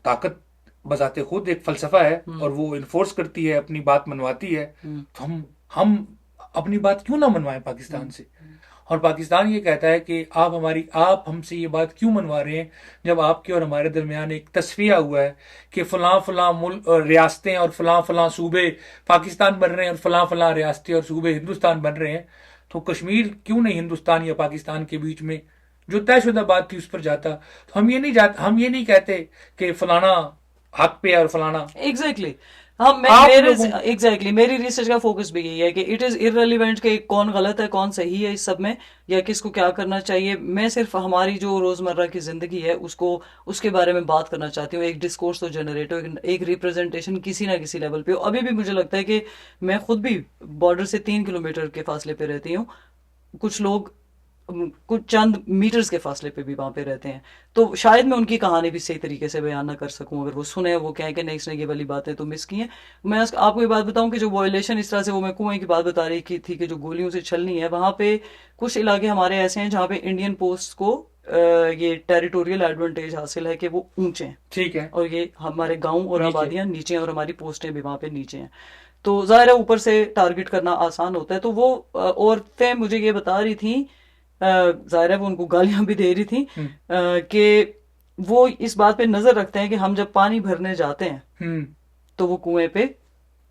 ताकत बजाते खुद एक फलसफा है और वो इन्फोर्स करती है, अपनी बात मनवाती है, तो हम अपनी बात क्यों ना मनवाएं पाकिस्तान से। और पाकिस्तान ये कहता है कि आप हमसे ये बात क्यों मनवा रहे हैं, जब आपके और हमारे दरमियान एक तस्फिया हुआ है कि फलां फलां मुल्क और रियासतें और फलां फलां सूबे पाकिस्तान बन रहे हैं और फलां फलां रियासतें और सूबे हिंदुस्तान बन रहे हैं, तो कश्मीर क्यों नहीं हिंदुस्तान या पाकिस्तान के बीच में जो तयशुदा बात थी उस पर जाता। तो हम ये नहीं कहते कि फलाना हक पे है और फलाना। एग्जैक्टली हाँ आप मेरे लोगों एग्जैक्टली मेरी रिसर्च का फोकस भी यही है कि इट इज इररिलेवेंट कि कौन गलत है कौन सही है इस सब में, या किसको क्या करना चाहिए। मैं सिर्फ हमारी जो रोजमर्रा की जिंदगी है उसको उसके बारे में बात करना चाहती हूँ। एक डिस्कोर्स तो जनरेट हो, एक रिप्रेजेंटेशन किसी ना किसी लेवल पे हो। अभी भी मुझे लगता है कि मैं खुद भी बॉर्डर से 3 किलोमीटर के फासले पे रहती हूँ, कुछ लोग कुछ चंद मीटर्स के फासले पे भी वहां पे रहते हैं। तो शायद मैं उनकी कहानी भी सही तरीके से बयान ना कर सकूं, अगर वो सुने वो कहें कि नहीं इसने ये वाली बातें तो मिस की हैं। मैं आपको ये बात बताऊं कि जो वॉयलेशन इस तरह से, वो मैं कुएं की बात बता रही थी कि जो गोलियों से छलनी है, वहां पे कुछ इलाके हमारे ऐसे हैं जहाँ पे इंडियन पोस्ट को ये टेरिटोरियल एडवांटेज हासिल है कि वो ऊंचे हैं, ठीक है, और ये हमारे गांव और नीचे। आबादियां नीचे हैं और हमारी पोस्टें भी वहां पे नीचे हैं। तो जाहिर है ऊपर से टारगेट करना आसान होता है। तो वो औरतें मुझे ये बता रही थी, जाहिर है वो उनको गालियां भी दे रही थी कि वो इस बात पे नजर रखते हैं कि हम जब पानी भरने जाते हैं तो वो कुएं पे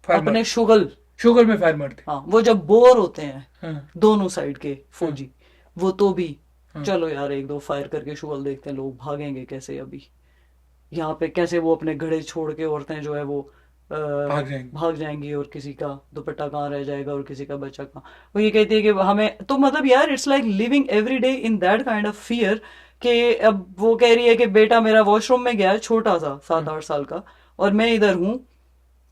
फार्मर अपने शुगल, शुगर में फार्मर थे। हाँ वो जब बोर होते हैं हाँ, दोनों साइड के फौजी, वो तो भी हाँ। चलो यार एक दो फायर करके शुगल देखते हैं, लोग भागेंगे कैसे अभी यहाँ पे, कैसे वो अपने घड़े छोड़ के औरतें जो है वो भाग जाएंगे। भाग जाएंगी और किसी का दुपट्टा कहाँ रह जाएगा और किसी का बच्चा कहाँ। वो ये कहती है कि हमें तो मतलब यार it's like living every day in that kind of fear. कि अब वो कह रही है कि बेटा मेरा वॉशरूम में गया है छोटा सा 7-8 साल का, और मैं इधर हूँ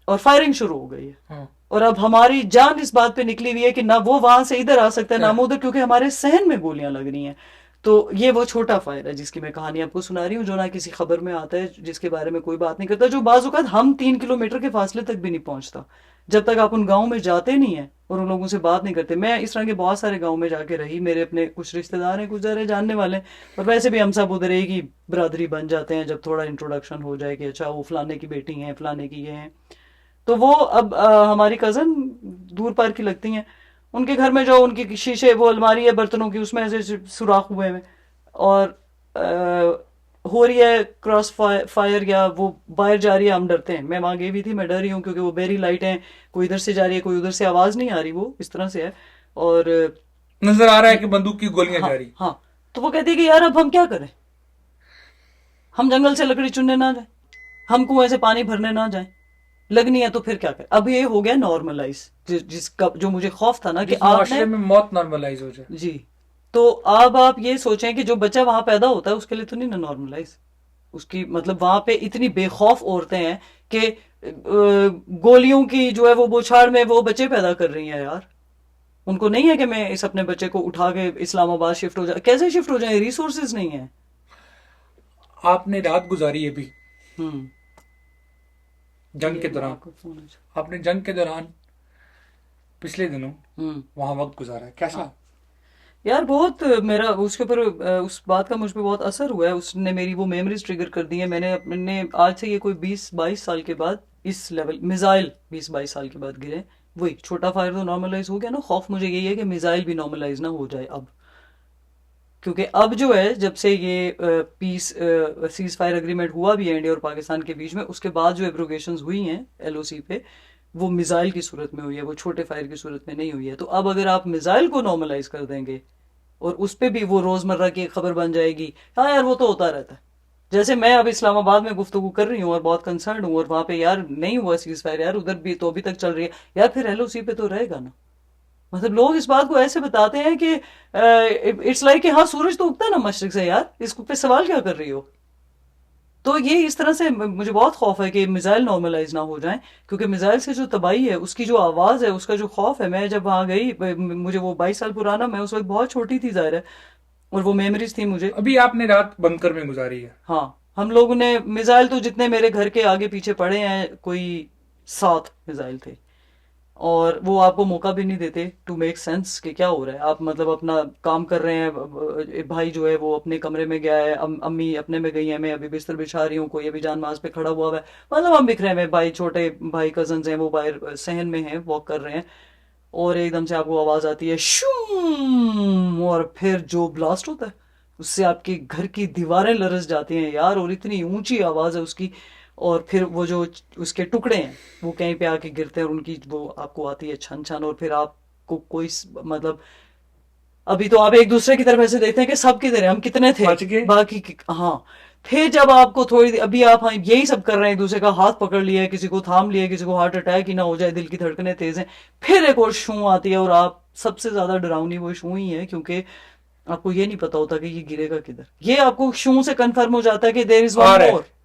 और फायरिंग शुरू हो गई है, हाँ, और अब हमारी जान इस बात पे निकली हुई है कि ना वो वहां से इधर आ सकता है ना हम उधर, क्योंकि हमारे सहन में गोलियां लग रही हैं। तो ये वो छोटा फायर है जिसकी मैं कहानी आपको सुना रही हूँ, जो ना किसी खबर में आता है, जिसके बारे में कोई बात नहीं करता, जो बाजुकात हम 3 किलोमीटर के फासले तक भी नहीं पहुंचता, जब तक आप उन गाँव में जाते नहीं हैं और उन लोगों से बात नहीं करते। मैं इस तरह के बहुत सारे गाँव में जाके रही, मेरे अपने कुछ रिश्तेदार हैं, कुछ जरे जानने वाले हैं, और वैसे भी हम सब उधर एक ही बिरादरी बन जाते हैं जब थोड़ा इंट्रोडक्शन हो जाए कि अच्छा वो फलाने की बेटी हैं, फलाने की ये हैं। तो वो अब हमारी कजन दूर पार की लगती हैं, उनके घर में जो उनकी शीशे, वो अलमारी है बर्तनों की, उसमें ऐसे सुराख हुए हैं, और हो रही है क्रॉस फायर या वो बाहर जा रही है, हम डरते हैं। मैं वहां गई भी थी, मैं डर रही हूँ क्योंकि वो बेरी लाइट है, कोई इधर से जा रही है, कोई उधर से, आवाज नहीं आ रही, वो इस तरह से है। और नजर आ रहा है कि बंदूक की गोलियां हाँ जा रही। हाँ, तो वो कहती है कि यार अब हम क्या करें, हम जंगल से लकड़ी चुनने ना जाए, हम कुएं से पानी भरने ना जाए, लगनी है तो फिर क्या करें। अब ये हो गया नॉर्मलाइज, जिसका जो मुझे खौफ था ना कि जिस आपने, मुआशरे में मौत नॉर्मलाइज हो जाए। जी, तो अब आप ये सोचें कि जो बच्चा वहां पैदा होता है उसके लिए तो नहीं ना नॉर्मलाइज, उसकी मतलब वहां पे इतनी बेखौफ औरतें हैं कि गोलियों की जो है वो बौछार में वो बच्चे पैदा कर रही हैं यार। उनको नहीं है कि मैं इस अपने बच्चे को उठा के इस्लामाबाद शिफ्ट हो जाए, कैसे शिफ्ट हो जाए, रिसोर्सेज नहीं है। आपने रात गुजारी है भी हम्म। जंग ये के दौरान, आपका फोन है। आपने जंग के दौरान पिछले दिनों हम्म। वहां वक्त गुजारा है, कैसा? हाँ यार, बहुत मेरा उसके ऊपर उस बात का मुझ पर बहुत असर हुआ है, उसने मेरी वो मेमोरीज ट्रिगर कर दी है। मैंने अपने आज से ये कोई 20-22 साल के बाद इस लेवल मिसाइल 20-22 साल के बाद गिरे। वही छोटा फायर तो नॉर्मलाइज हो गया ना, खौफ मुझे यही है कि मिसाइल भी नॉर्मलाइज ना हो जाए अब, क्योंकि अब जो है जब से ये पीस सीज फायर अग्रीमेंट हुआ भी है इंडिया और पाकिस्तान के बीच में, उसके बाद जो एब्रोगेशन हुई हैं एलओसी पे, वो मिसाइल की सूरत में हुई है, वो छोटे फायर की सूरत में नहीं हुई है। तो अब अगर आप मिसाइल को नॉर्मलाइज कर देंगे और उस पे भी वो रोजमर्रा की खबर बन जाएगी, हाँ यार वो तो होता रहता है। जैसे मैं अब इस्लामाबाद में गुफ्तगू कर रही हूँ और बहुत कंसर्न हूँ, और वहां पे यार नहीं हुआ सीज फायर, यार उधर भी तो अभी तक चल रही है, यार फिर एलओसी पे तो रहेगा ना। मतलब लोग इस बात को ऐसे बताते हैं कि इट्स लाइक कि हाँ सूरज तो उगता है ना मशरिक से, यार इस पे सवाल क्या कर रही हो। तो ये इस तरह से मुझे बहुत खौफ है कि मिसाइल नॉर्मलाइज ना हो जाए, क्योंकि मिसाइल से जो तबाही है, उसकी जो आवाज है, उसका जो खौफ है। मैं जब वहां गई, मुझे वो 22 साल पुराना, मैं उस वक्त बहुत छोटी थी जाहिर है, और वो मेमोरीज थी मुझे। अभी आपने रात बंकर में गुजारी है। हाँ, हम लोगों ने मिसाइल तो जितने मेरे घर के आगे पीछे पड़े हैं, कोई 7 मिसाइल थे, और वो आपको मौका भी नहीं देते टू मेक सेंस कि क्या हो रहा है। आप मतलब अपना काम कर रहे हैं, भाई जो है वो अपने कमरे में गया है, अम्मी अपने में गई है, मैं अभी बिस्तर बिछा रही हूँ, कोई अभी जान माज पे खड़ा हुआ है, मतलब हम बिखरे हुए, भाई छोटे भाई कजन हैं वो बाहर सहन में हैं, वॉक कर रहे हैं, और एकदम से आपको आवाज आती है शूम, और फिर जो ब्लास्ट होता है उससे आपके घर की दीवारें लरस जाती हैं यार, और इतनी ऊंची आवाज है उसकी। और फिर वो जो उसके टुकड़े हैं वो कहीं पे आके गिरते हैं, और उनकी वो आपको आती है छन छन, और फिर आपको कोई मतलब, अभी तो आप एक दूसरे की तरफ ऐसे देखते हैं कि सब किधर है, हम कितने थे, बच गए। हाँ। फिर जब आपको थोड़ी अभी आप हाँ यही सब कर रहे हैं, एक दूसरे का हाथ पकड़ लिया है, किसी को थाम लिया है, किसी को हार्ट अटैक ही ना हो जाए, दिल की धड़कनें तेज हैं, फिर एक और शू आती है, और आप सबसे ज्यादा डरावनी वो शू ही है, क्योंकि आपको ये नहीं पता होता कि ये गिरेगा किधर। ये आपको शू से कंफर्म हो जाता है कि देर इज वन आ रहा मोर, है।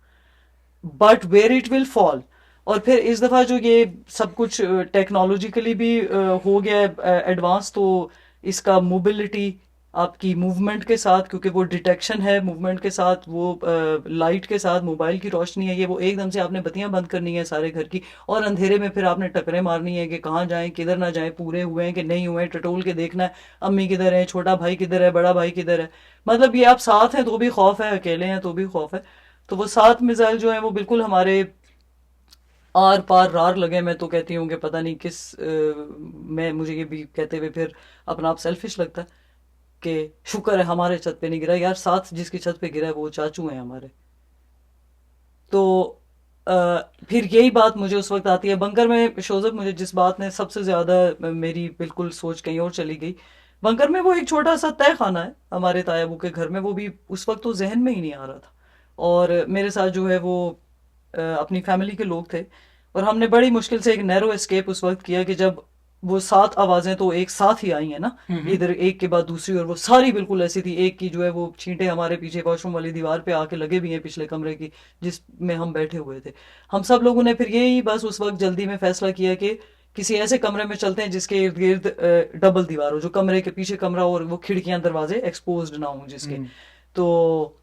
But where it will fall. और फिर इस दफा जो ये सब कुछ टेक्नोलॉजिकली भी हो गया है एडवांस, तो इसका मोबिलिटी आपकी मूवमेंट के साथ, क्योंकि वो डिटेक्शन है मूवमेंट के साथ, वो लाइट के साथ, मोबाइल की रोशनी है ये, वो एकदम से आपने बत्तियां बंद करनी है सारे घर की, और अंधेरे में फिर आपने टकरे मारनी है कि कहाँ जाएं किधर ना जाएं, पूरे हुए हैं कि नहीं हुए हैं, टटोल के देखना है अम्मी किधर है, छोटा भाई किधर है, बड़ा भाई किधर है। मतलब ये आप साथ हैं तो भी खौफ है, अकेले हैं तो भी खौफ है। तो वो 7 मिसाइल जो है वो बिल्कुल हमारे आर पार रार लगे। मैं तो कहती हूँ कि पता नहीं किस मैं मुझे ये भी कहते हुए फिर अपना आप सेल्फिश लगता है कि शुक्र है हमारे छत पे नहीं गिरा यार, साथ जिसकी छत पे गिरा है वो चाचू हैं हमारे। तो फिर यही बात मुझे उस वक्त आती है बंकर में, शोजब मुझे जिस बात ने सबसे ज्यादा मेरी बिल्कुल सोच कहीं और चली गई। बंकर में वो एक छोटा सा तय खाना है हमारे तायाबू के घर में, वो भी उस वक्त तो जहन में ही नहीं आ रहा था। और मेरे साथ जो है वो अपनी फैमिली के लोग थे, और हमने बड़ी मुश्किल से एक नैरो एस्केप उस वक्त किया कि जब वो 7 आवाजें तो एक साथ ही आई है ना, इधर एक के बाद दूसरी, और वो सारी बिल्कुल ऐसी थी। एक की जो है वो छींटे हमारे पीछे वॉशरूम वाली दीवार पे आके लगे भी हैं, पिछले कमरे की जिसमें हम बैठे हुए थे। हम सब लोगों ने फिर यही बस उस वक्त जल्दी में फैसला किया कि किसी ऐसे कमरे में चलते हैं जिसके इर्द गिर्द डबल दीवार हो, जो कमरे के पीछे कमरा और वो खिड़कियां दरवाजे एक्सपोज्ड ना हो जिसके। तो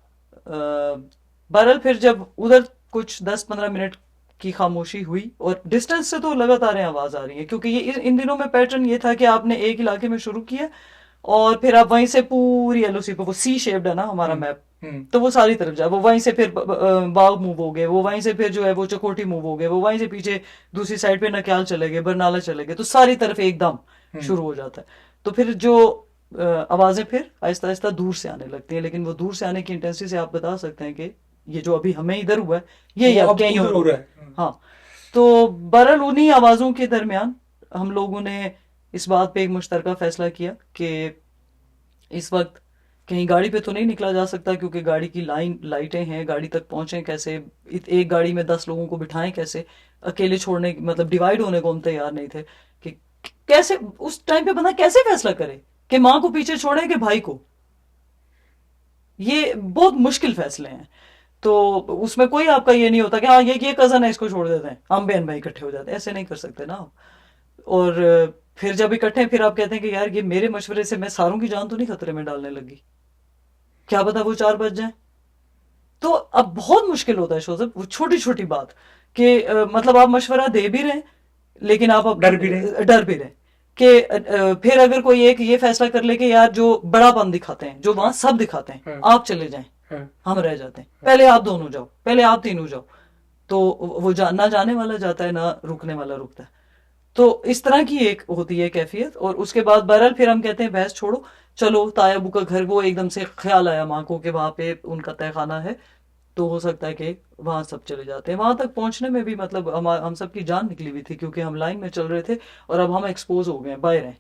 बहरहाल फिर जब उधर कुछ 10-15 मिनट की खामोशी हुई, और डिस्टेंस से तो लगातार आवाज आ रही है, क्योंकि ये इन दिनों में पैटर्न ये था कि आपने एक इलाके में शुरू किया और फिर आप वहीं से पूरी एलओसी पे, वो सी शेप्ड है ना हमारा मैप, तो वो सारी तरफ जाए, वो वहीं से फिर बाग मूव हो गए, वो वहीं से फिर जो है वो चकोटी मूव हो गए, वो वहीं से पीछे दूसरी साइड पे नक्याल चले गए, बरनाला चले गए, तो सारी तरफ एकदम शुरू हो जाता है। तो फिर जो आवाजें फिर आहिस्ता आहिस्ता दूर से आने लगती हैं, लेकिन वो दूर से आने की इंटेंसिटी से आप बता सकते हैं कि ये जो अभी हमें इधर हुआ है ये वो अब अब कहीं उधर और हो हुआ रहा है। है। हाँ, तो बहरहाल उन्हीं आवाजों के दरमियान हम लोगों ने इस बात पे एक मुश्तरका फैसला किया कि इस वक्त कहीं गाड़ी पे तो नहीं निकला जा सकता, क्योंकि गाड़ी की लाइटें हैं, गाड़ी तक पहुंचे कैसे, एक गाड़ी में 10 लोगों को बिठाएं कैसे, अकेले छोड़ने मतलब डिवाइड होने को हम तैयार नहीं थे कि कैसे उस टाइम पे बंदा कैसे फैसला करे कि माँ को पीछे छोड़े कि भाई को। ये बहुत मुश्किल फैसले हैं। तो उसमें कोई आपका ये नहीं होता कि हाँ ये कजन है इसको छोड़ देते हैं, हम बहन भाई इकट्ठे हो जाते हैं, ऐसे नहीं कर सकते ना आप। और फिर जब इकट्ठे हैं, फिर आप कहते हैं कि यार ये मेरे मशवरे से मैं सारों की जान तो नहीं खतरे में डालने लगी, क्या पता वो 4 बज जाए। तो अब बहुत मुश्किल होता है शोजब, वो छोटी छोटी बात कि मतलब आप मशवरा दे भी रहे लेकिन आप डर भी रहे। डर भी रहे कि फिर अगर कोई एक ये फैसला कर ले कि यार जो बड़ापन दिखाते हैं, जो वहां सब दिखाते हैं, आप चले जाएं, हम रह जाते हैं, पहले आप दोनों जाओ, पहले आप तीनों जाओ, तो वो ना जाने वाला जाता है ना रुकने वाला रुकता है। तो इस तरह की एक होती है कैफियत। और उसके बाद बहरहाल फिर हम कहते हैं बहस छोड़ो, चलो ताया अबू का घर, वो एकदम से ख्याल आया माँ को कि वहां पे उनका तहखाना है, तो हो सकता है कि वहां सब चले जाते हैं। वहां तक पहुंचने में भी मतलब हम सब की जान निकली हुई थी, क्योंकि हम लाइन में चल रहे थे और अब हम एक्सपोज हो गए, बाहर हैं।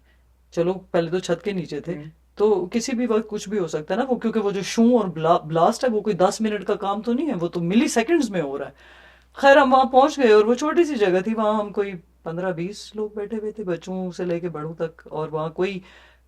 चलो पहले तो छत के नीचे थे, तो किसी भी वक्त कुछ भी हो सकता है ना वो, क्योंकि वो जो शू और ब्लास्ट है वो कोई 10 मिनट का काम तो नहीं है, वो तो मिली सेकेंड्स में हो रहा है। खैर हम वहां पहुंच गए, और वो छोटी सी जगह थी, वहां हम कोई 15-20 लोग बैठे हुए थे, बच्चों से लेके बड़ों तक। और वहाँ कोई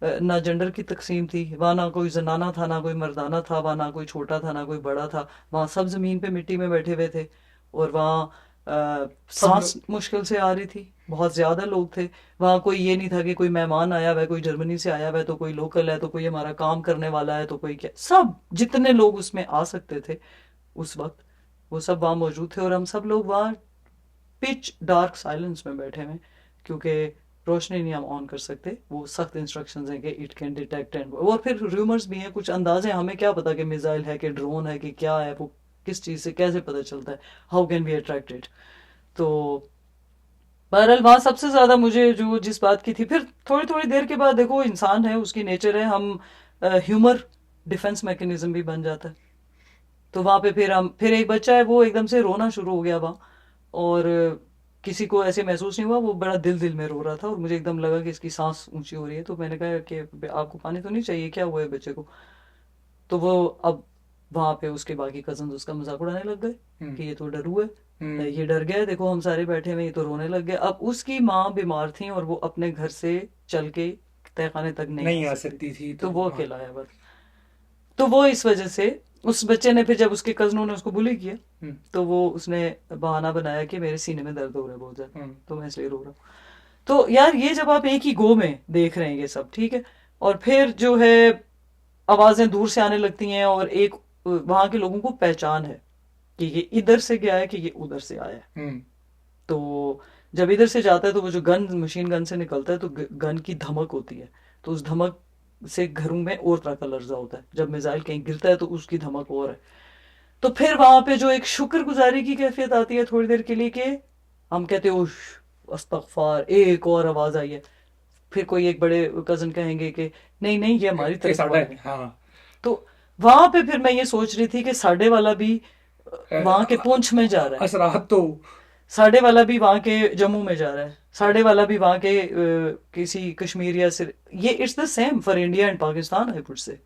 ना जेंडर की तकसीम थी, वहाँ ना कोई जनाना था ना कोई मर्दाना था, वहाँ ना कोई छोटा था ना कोई बड़ा था, वहाँ सब जमीन पे मिट्टी में बैठे हुए थे। और वहाँ सब सांस लोग मुश्किल से आ रही थी, बहुत ज्यादा लोग थे वहाँ। कोई ये नहीं था कि कोई मेहमान आया हुआ है, कोई जर्मनी से आया हुआ है, तो कोई लोकल है, तो कोई हमारा काम करने वाला है, तो कोई क्या, सब जितने लोग उसमें आ सकते थे उस वक्त वो सब वहाँ मौजूद थे। और हम सब लोग वहाँ पिच डार्क साइलेंस में बैठे हुए, क्योंकि रोशनी नहीं हम ऑन कर सकते, वो सख्त इंस्ट्रक्शंस हैं कि इट कैन डिटेक्ट एंड। और फिर रूमर्स भी हैं, कुछ अंदाजे, हमें क्या पता कि मिसाइल है कि ड्रोन है कि क्या है, वो किस चीज़ से कैसे पता चलता है, हाउ कैन बी अट्रैक्टेड। तो बहरहाल वहाँ सबसे ज्यादा मुझे जो जिस बात की थी, फिर थोड़ी थोड़ी देर के बाद देखो इंसान है, उसकी नेचर है, हम ह्यूमर डिफेंस मैकेनिज्म भी बन जाता है। तो वहां पे फिर एक बच्चा है वो एकदम से रोना शुरू हो गया वहां। और किसी को ऐसे महसूस नहीं हुआ, वो बड़ा दिल दिल में रो रहा था, और मुझे एकदम लगा कि इसकी सांस ऊंची हो रही है। तो मैंने कहा कि आपको पानी तो नहीं चाहिए, क्या हुआ है बच्चे को? तो वो अब वहां पे उसके बाकी कजन उसका मजाक उड़ाने लग गए कि ये तो डरू है, ये डर गया है, देखो हम सारे बैठे हुए, ये तो रोने लग गए। अब उसकी माँ बीमार थी और वो अपने घर से चल के तहखाने तक नहीं नहीं आ आ सकती, सकती थी, तो तो वो हाँ। अकेला है बस। तो वो इस वजह से उस बच्चे ने फिर जब उसके कजनों ने उसको बुली किया, तो वो उसने बहाना बनाया कि मेरे सीने में दर्द हो रहा है बहुत ज्यादा, तो मैं इसलिए रो रहा हूँ। तो यार ये जब आप एक ही गो में देख रहे हैं ये सब ठीक है, और फिर जो है आवाजें दूर से आने लगती हैं, और एक वहां के लोगों को पहचान है कि ये इधर से गया है कि ये उधर से आया है। तो जब इधर से जाता है तो वो जो गन मशीन गन से निकलता है, तो गन की धमक होती है, तो उस धमक से घरों में और तरह का लर्जा होता है। जब मिसाइल कहीं गिरता है तो उसकी धमक और है। तो फिर वहां पे जो एक शुक्रगुजारी की कैफियत आती है थोड़ी देर के लिए, कि हम कहते हो अस्तगफार, एक और आवाज आई है। फिर कोई एक बड़े कजन कहेंगे कि नहीं नहीं ये हमारी ये तरफ साढ़ा वाले है, हैं। हाँ। तो वहां पे फिर मैं ये सोच रही थी कि साढ़े वाला भी वहां के पुंछ में जा रहा है, असराहत तो। साढ़े वाला भी वहां के जम्मू में जा रहा है, साढ़े वाला भी वहां के किसी कश्मीर या सिर, ये it's the same for India and Pakistan I would से।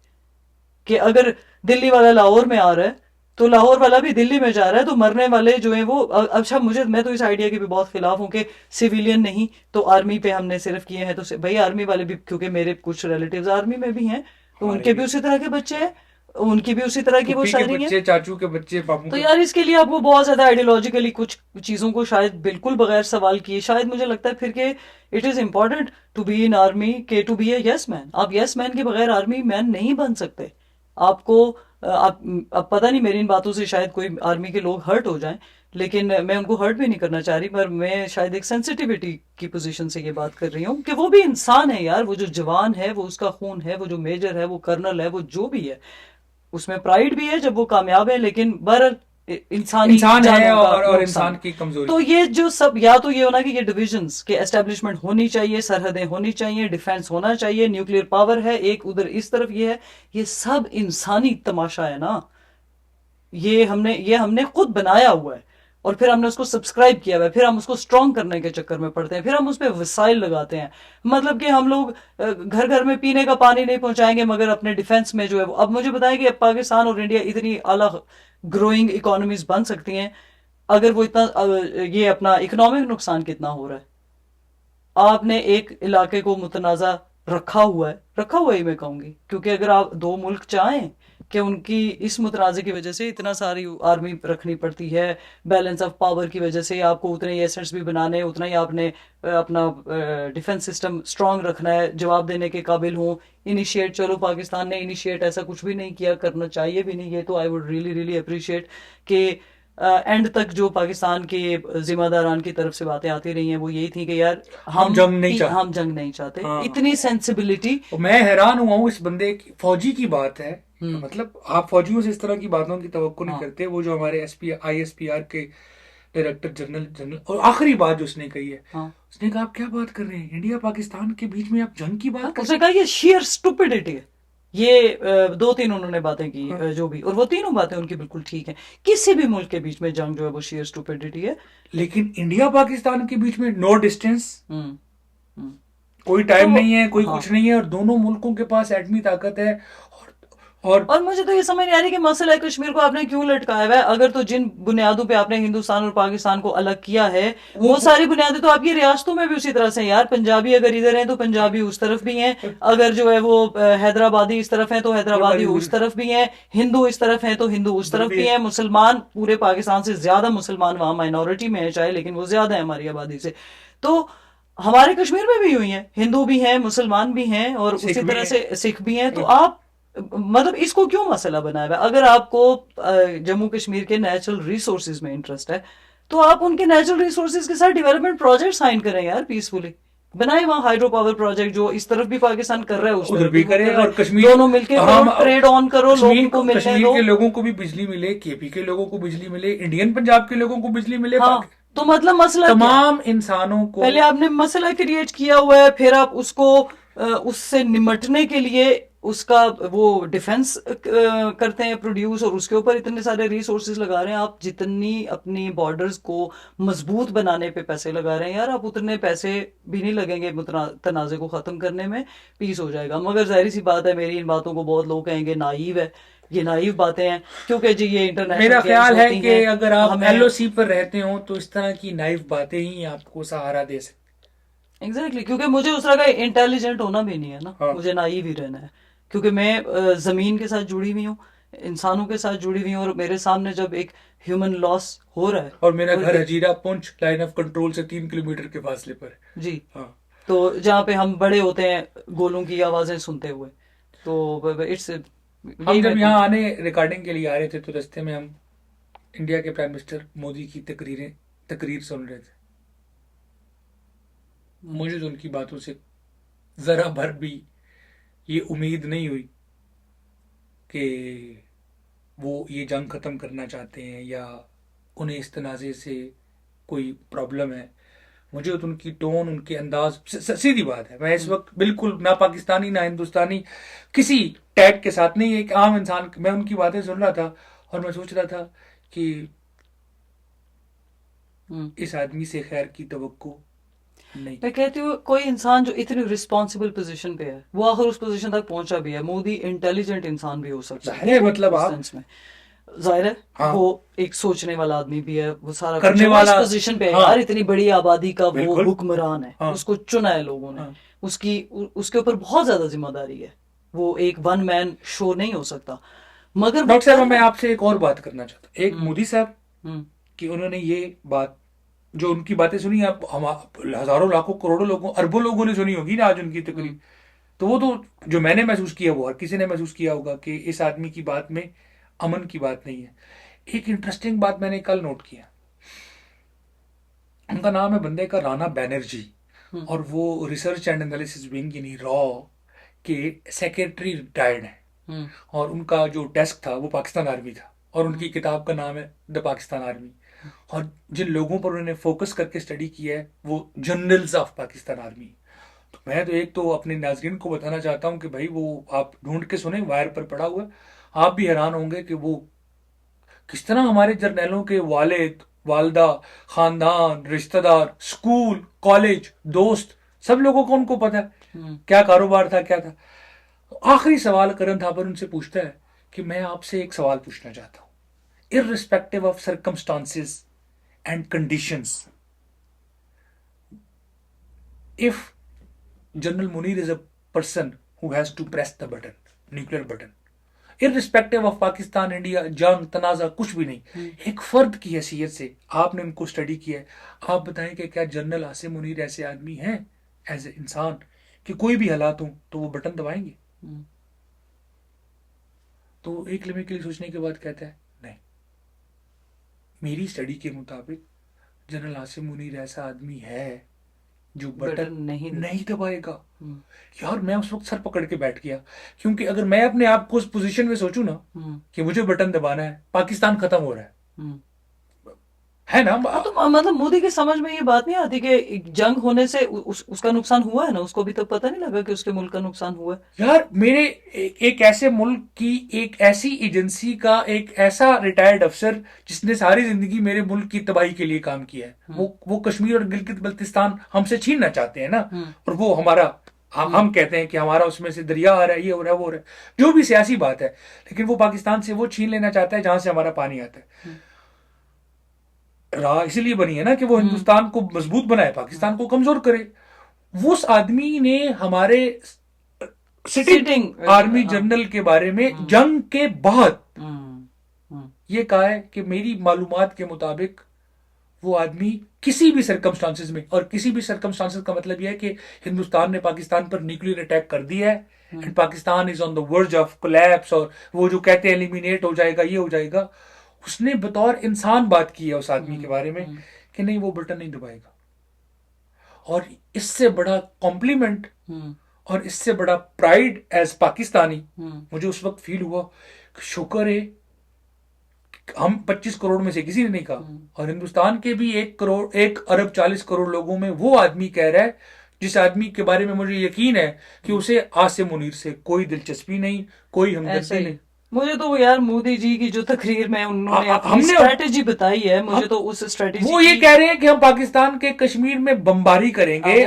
कि अगर दिल्ली वाला लाहौर में आ रहा है तो लाहौर वाला भी दिल्ली में जा रहा है, तो मरने वाले जो है वो अच्छा मुझे, मैं तो इस आइडिया के भी बहुत खिलाफ हूँ कि सिविलियन नहीं तो आर्मी पे हमने सिर्फ किए हैं। तो भाई आर्मी वाले भी, क्योंकि मेरे कुछ रिलेटिव्स आर्मी में भी हैं, तो हमारे उनके भी भी उसी तरह के बच्चे हैं, उनकी भी उसी तरह की वो फूफी के शायरी है। बच्चे, चाचू के बच्चे, पापू तो के। यार इसके लिए आपको बहुत ज्यादा आइडियोलॉजिकली कुछ चीजों को शायद बिल्कुल बगैर सवाल किए, शायद मुझे लगता है फिर के it is important to be in army के to be a yes man. आप यस मैन के बगैर आर्मी मैन नहीं बन सकते। आपको आप पता नहीं मेरी इन बातों से शायद कोई आर्मी के लोग हर्ट हो जाएं, लेकिन मैं उनको हर्ट भी नहीं करना चाह रही, पर मैं शायद एक सेंसिटिविटी की पोजीशन से ये बात कर रही हूँ कि वो भी इंसान है यार, वो जो जवान है, वो उसका खून है, वो जो मेजर है, वो कर्नल है, वो जो भी है, उसमें प्राइड भी है जब वो कामयाब है, लेकिन बहरहाल इंसानी इंसान है जानों का और नुकसान। इंसान की कमजोरी। तो ये जो सब, या तो ये होना कि ये डिविजन्स के एस्टेब्लिशमेंट होनी चाहिए, सरहदें होनी चाहिए, डिफेंस होना चाहिए, न्यूक्लियर पावर है एक उधर, इस तरफ ये है, ये सब इंसानी तमाशा है ना। ये हमने खुद बनाया हुआ है, और फिर हमने उसको सब्सक्राइब किया हुआ है, फिर हम उसको स्ट्रॉन्ग करने के चक्कर में पड़ते हैं, फिर हम उस पर वसाइल लगाते हैं। मतलब कि हम लोग घर घर में पीने का पानी नहीं पहुंचाएंगे, मगर अपने डिफेंस में जो है वो, अब मुझे बताएं कि पाकिस्तान और इंडिया इतनी आला ग्रोइंग इकोनॉमीज बन सकती हैं अगर वो इतना ये अपना इकोनॉमिक नुकसान कितना हो रहा है। आपने एक इलाके को मुतनाज़ा रखा हुआ ही मैं कहूंगी, क्योंकि अगर आप दो मुल्क चाहें कि उनकी इस मुतनाज़े की वजह से इतना सारी आर्मी रखनी पड़ती है, बैलेंस ऑफ पावर की वजह से आपको उतने ही एसेट्स भी बनाने, उतना ही आपने अपना डिफेंस सिस्टम स्ट्रांग रखना है, जवाब देने के काबिल हों। इनिशिएट, चलो पाकिस्तान ने इनिशिएट ऐसा कुछ भी नहीं किया, करना चाहिए भी नहीं, ये तो I would really really appreciate कि एंड तक जो पाकिस्तान के जिम्मेदारान की तरफ से बातें आती रही हैं वो यही थी कि यार हम जंग नहीं चाहते। हम जंग नहीं चाहते। हाँ। इतनी सेंसिबिलिटी। तो मैं हैरान हुआ हूँ इस बंदे की, फौजी की बात है, हम्म। मतलब आप फौजियों से इस तरह की बातों की तवक्को नहीं हाँ। करते। वो जो हमारे ISPR के डायरेक्टर जनरल, और आखिरी बात जो उसने कही है, हाँ। उसने कहा आप क्या बात कर रहे हैं, इंडिया पाकिस्तान के बीच में आप जंग की बात कर उसने कहा ये शेयर स्टुपिडिटी है। ये दो तीन उन्होंने बातें की, हाँ। जो भी, और वो तीनों बातें उनकी बिल्कुल ठीक हैं। किसी भी मुल्क के बीच में जंग जो है वो शेयर स्टुपिडिटी है। लेकिन इंडिया पाकिस्तान के बीच में नो डिस्टेंस, हम्म। हम्म। कोई टाइम तो नहीं है, कोई हाँ, कुछ नहीं है, और दोनों मुल्कों के पास एटमी ताकत है। और और मुझे तो ये समझ नहीं आ रही कि मसला कश्मीर को आपने क्यों लटकाया हुआ है। अगर तो जिन बुनियादों पे आपने हिंदुस्तान और पाकिस्तान को अलग किया है, वो सारी बुनियादें तो आपकी रियासतों में भी उसी तरह से हैं यार। पंजाबी अगर इधर हैं तो पंजाबी उस तरफ भी हैं, अगर जो है वो हैदराबादी इस तरफ हैं तो हैदराबादी उस तरफ भी हैं, हिंदू इस तरफ हैं तो हिंदू उस तरफ भी हैं, मुसलमान पूरे पाकिस्तान से ज्यादा मुसलमान वहां माइनॉरिटी में है चाहे, लेकिन वो ज्यादा है हमारी आबादी से। तो हमारे कश्मीर में भी हुई हैं, हिंदू भी हैं, मुसलमान भी हैं, और सिख उसी भी तरह हैं। से सिख भी हैं। तो आप मतलब इसको क्यों मसला बनाया हुआ है? अगर आपको जम्मू कश्मीर के नेचुरल रिसोर्सेज में इंटरेस्ट है, तो आप उनके नेचुरल रिसोर्सेज के साथ डेवलपमेंट प्रोजेक्ट साइन करें यार, पीसफुली बनाए वहां हाइड्रो पावर प्रोजेक्ट, जो इस तरफ भी पाकिस्तान कर रहा है उस उधर तरफ भी वो करे, कर रहा और है। कश्मीर, दोनों मिलके हम ट्रेड ऑन करो, लोगों को मिलने कश्मीर दो। के लोगों को भी बिजली मिले, KP के लोगों को बिजली मिले, इंडियन पंजाब के लोगों को बिजली मिले, हाँ, तो मतलब मसला क्या है? तमाम इंसानों को। पहले आपने मसला क्रिएट किया हुआ है, फिर आप उसको उससे निमटने के लिए उसका वो डिफेंस करते हैं प्रोड्यूस, और उसके ऊपर इतने सारे रिसोर्सेज लगा रहे हैं। आप जितनी अपनी बॉर्डर्स को मजबूत बनाने पे पैसे लगा रहे हैं यार, आप उतने पैसे भी नहीं लगेंगे तनाजे को खत्म करने में, पीस हो जाएगा। मगर जाहिर सी बात है, मेरी इन बातों को बहुत लोग कहेंगे नाइव है, ये नाइव बातें हैं, क्योंकि जी ये इंटरनेशनल मेरा ख्याल है कि अगर आप हमें LOC पर रहते हो तो इस तरह की नाइव बातें ही आपको सहारा दे सकती। एग्जैक्टली, क्योंकि मुझे उस तरह का इंटेलिजेंट होना भी नहीं है ना, हाँ। मुझे नाइव ही रहना है, क्योंकि मैं जमीन के साथ जुड़ी हुई हूँ, इंसानों के साथ जुड़ी हुई हूँ, और मेरे सामने जब एक ह्यूमन लॉस हो रहा है, और मेरा और घर Hazira Poonch line of control से 3 किलोमीटर के फासले पर है। जी, हाँ। तो जहाँ पे हम बड़े होते हैं गोलों की आवाजें सुनते हुए, तो इट्स हम जब यहाँ आने रिकॉर्डिंग के लिए आ रहे थे तो रास्ते में हम इंडिया के प्राइम मिनिस्टर मोदी की तकरीर सुन रहे थे। मुझे तो उनकी बातों से जरा भर भी ये उम्मीद नहीं हुई कि वो ये जंग खत्म करना चाहते हैं या उन्हें इस तनाज़े से कोई प्रॉब्लम है। मुझे तो उनकी टोन, उनके अंदाज, सीधी बात है, मैं इस वक्त बिल्कुल ना पाकिस्तानी ना हिंदुस्तानी किसी टैग के साथ नहीं, एक आम इंसान, मैं उनकी बातें सुन रहा था और मैं सोच रहा था कि इस आदमी से खैर की तवक्को नहीं। मैं कहती हूँ कोई इंसान जो इतनी रिस्पॉन्सिबल पोजीशन पे है, वो आखिर उस पोजीशन तक पहुंचा भी है। मोदी इंटेलिजेंट इंसान भी हो सकता जाहिर है, मतलब उस आप सेंस में, जाहिर है हाँ। वो एक सोचने वाला आदमी भी है, वो सारा करने कुछ है, वो वाला, इस पोजीशन पे है हाँ। यार, इतनी बड़ी आबादी का वो बिल्कुल। हुक्मरान है, हाँ। उसको चुना है लोगों ने, हाँ। उसके ऊपर बहुत ज्यादा जिम्मेदारी है, वो एक वन मैन शो नहीं हो सकता। मगर डॉक्टर साहब, मैं आपसे एक और बात करना चाहता हूँ। एक मोदी साहब कि उन्होंने ये बात, जो उनकी बातें सुनी, आप हम हजारों लाखों करोड़ों लोगों, अरबों लोगों ने सुनी होगी ना आज उनकी तकरीर, तो वो तो जो मैंने महसूस किया वो हर किसी ने महसूस किया होगा कि इस आदमी की बात में अमन की बात नहीं है। एक इंटरेस्टिंग बात मैंने कल नोट किया, उनका नाम है बंदे का राणा बैनर्जी, हम्म। और वो रिसर्च एंड एनालिसिस विंग यानी रॉ के सेक्रेटरी रिटायर्ड हैं। हम्म। और उनका जो डेस्क था वो पाकिस्तान आर्मी था, और उनकी किताब का नाम है द पाकिस्तान आर्मी। और जिन लोगों पर उन्होंने फोकस करके स्टडी किया है वो जनरल्स ऑफ पाकिस्तान आर्मी। तो मैं तो एक तो अपने नाजरीन को बताना चाहता हूँ कि भाई वो आप ढूंढ के सुने, वायर पर पड़ा हुआ है। आप भी हैरान होंगे कि वो किस तरह हमारे जर्नैलों के वालिद वालदा, खानदान, रिश्तेदार, स्कूल, कॉलेज, दोस्त, सब लोगों को उनको पता है हम्म। क्या कारोबार था, क्या था। आखिरी सवाल करण थापर उनसे पूछता है कि मैं आपसे एक सवाल पूछना चाहता हूं, irrespective of circumstances and conditions, if general Munir is a person who has to press the button, nuclear button, irrespective of Pakistan, India, जंग, तनाजा, कुछ भी नहीं, एक फर्द की हैसियत से आपने उनको स्टडी किया है, आप बताएं कि क्या जनरल आसिम मुनीर ऐसे आदमी हैं एज ए इंसान कि कोई भी हालात हो तो वो बटन दबाएंगे? हम्म। तो एक लम्हे के लिए सोचने के बाद कहता है नहीं, मेरी स्टडी के मुताबिक जनरल आसिम मुनीर ऐसा आदमी है जो बटन बटन नहीं नहीं दबाएगा। हम्म। यार मैं उस वक्त सर पकड़ के बैठ गया, क्योंकि अगर मैं अपने आप को उस पोजीशन में सोचूं ना हम्म। कि मुझे बटन दबाना है, पाकिस्तान खत्म हो रहा हम्म। है ना। हाँ, तो मतलब मोदी की समझ में ये बात नहीं आती कि जंग होने से उसका नुकसान हुआ है ना, उसको भी तो पता नहीं लगा कि उसके मुल्क का नुकसान हुआ है। यार मेरे एक ऐसे मुल्क की एक ऐसी एजेंसी का एक ऐसा रिटायर्ड अफसर जिसने सारी जिंदगी मेरे मुल्क की तबाही के लिए काम किया है, वो कश्मीर और गिलगित बल्तिस्तान हमसे छीनना चाहते हैं ना। और वो हमारा हम कहते हैं कि हमारा उसमें से दरिया आ रहा है, ये हो रहा है, वो हो रहा है, जो भी सियासी बात है, लेकिन वो पाकिस्तान से वो छीन लेना चाहता है जहां से हमारा पानी आता है। राह इसीलिए बनी है ना कि वो हिंदुस्तान को मजबूत बनाए, पाकिस्तान को कमजोर करे। उस आदमी ने हमारे सिटिंग आर्मी जनरल के बारे में जंग के बाद ये कहा है कि मेरी मालूमात के मुताबिक वो आदमी किसी भी सरकमस्टांसेस में, और किसी भी सरकमस्टांसेस का मतलब यह है कि हिंदुस्तान ने पाकिस्तान पर न्यूक्लियर अटैक कर दिया है and Pakistan is on the verge of collapse, और वो जो कहते हैं एलिमिनेट हो जाएगा, ये हो जाएगा, उसने बतौर इंसान बात की है उस आदमी के बारे में कि नहीं वो बटन नहीं दबाएगा। और इससे बड़ा कॉम्प्लीमेंट और इससे बड़ा प्राइड एज पाकिस्तानी मुझे उस वक्त फील हुआ कि शुक्र है हम 25 करोड़ में से किसी ने नहीं कहा, और हिंदुस्तान के भी 1 अरब 40 करोड़ लोगों में वो आदमी कह रहा है जिस आदमी के बारे में मुझे यकीन है कि उसे आसिम मुनीर से कोई दिलचस्पी नहीं, कोई हमदर्दी नहीं। मुझे तो यार मोदी जी की जो तकरीर में उन्होंने अपनी स्ट्रेटेजी बताई है, मुझे तो उस स्ट्रेटेजी, वो ये कह रहे हैं कि हम पाकिस्तान के कश्मीर में बमबारी करेंगे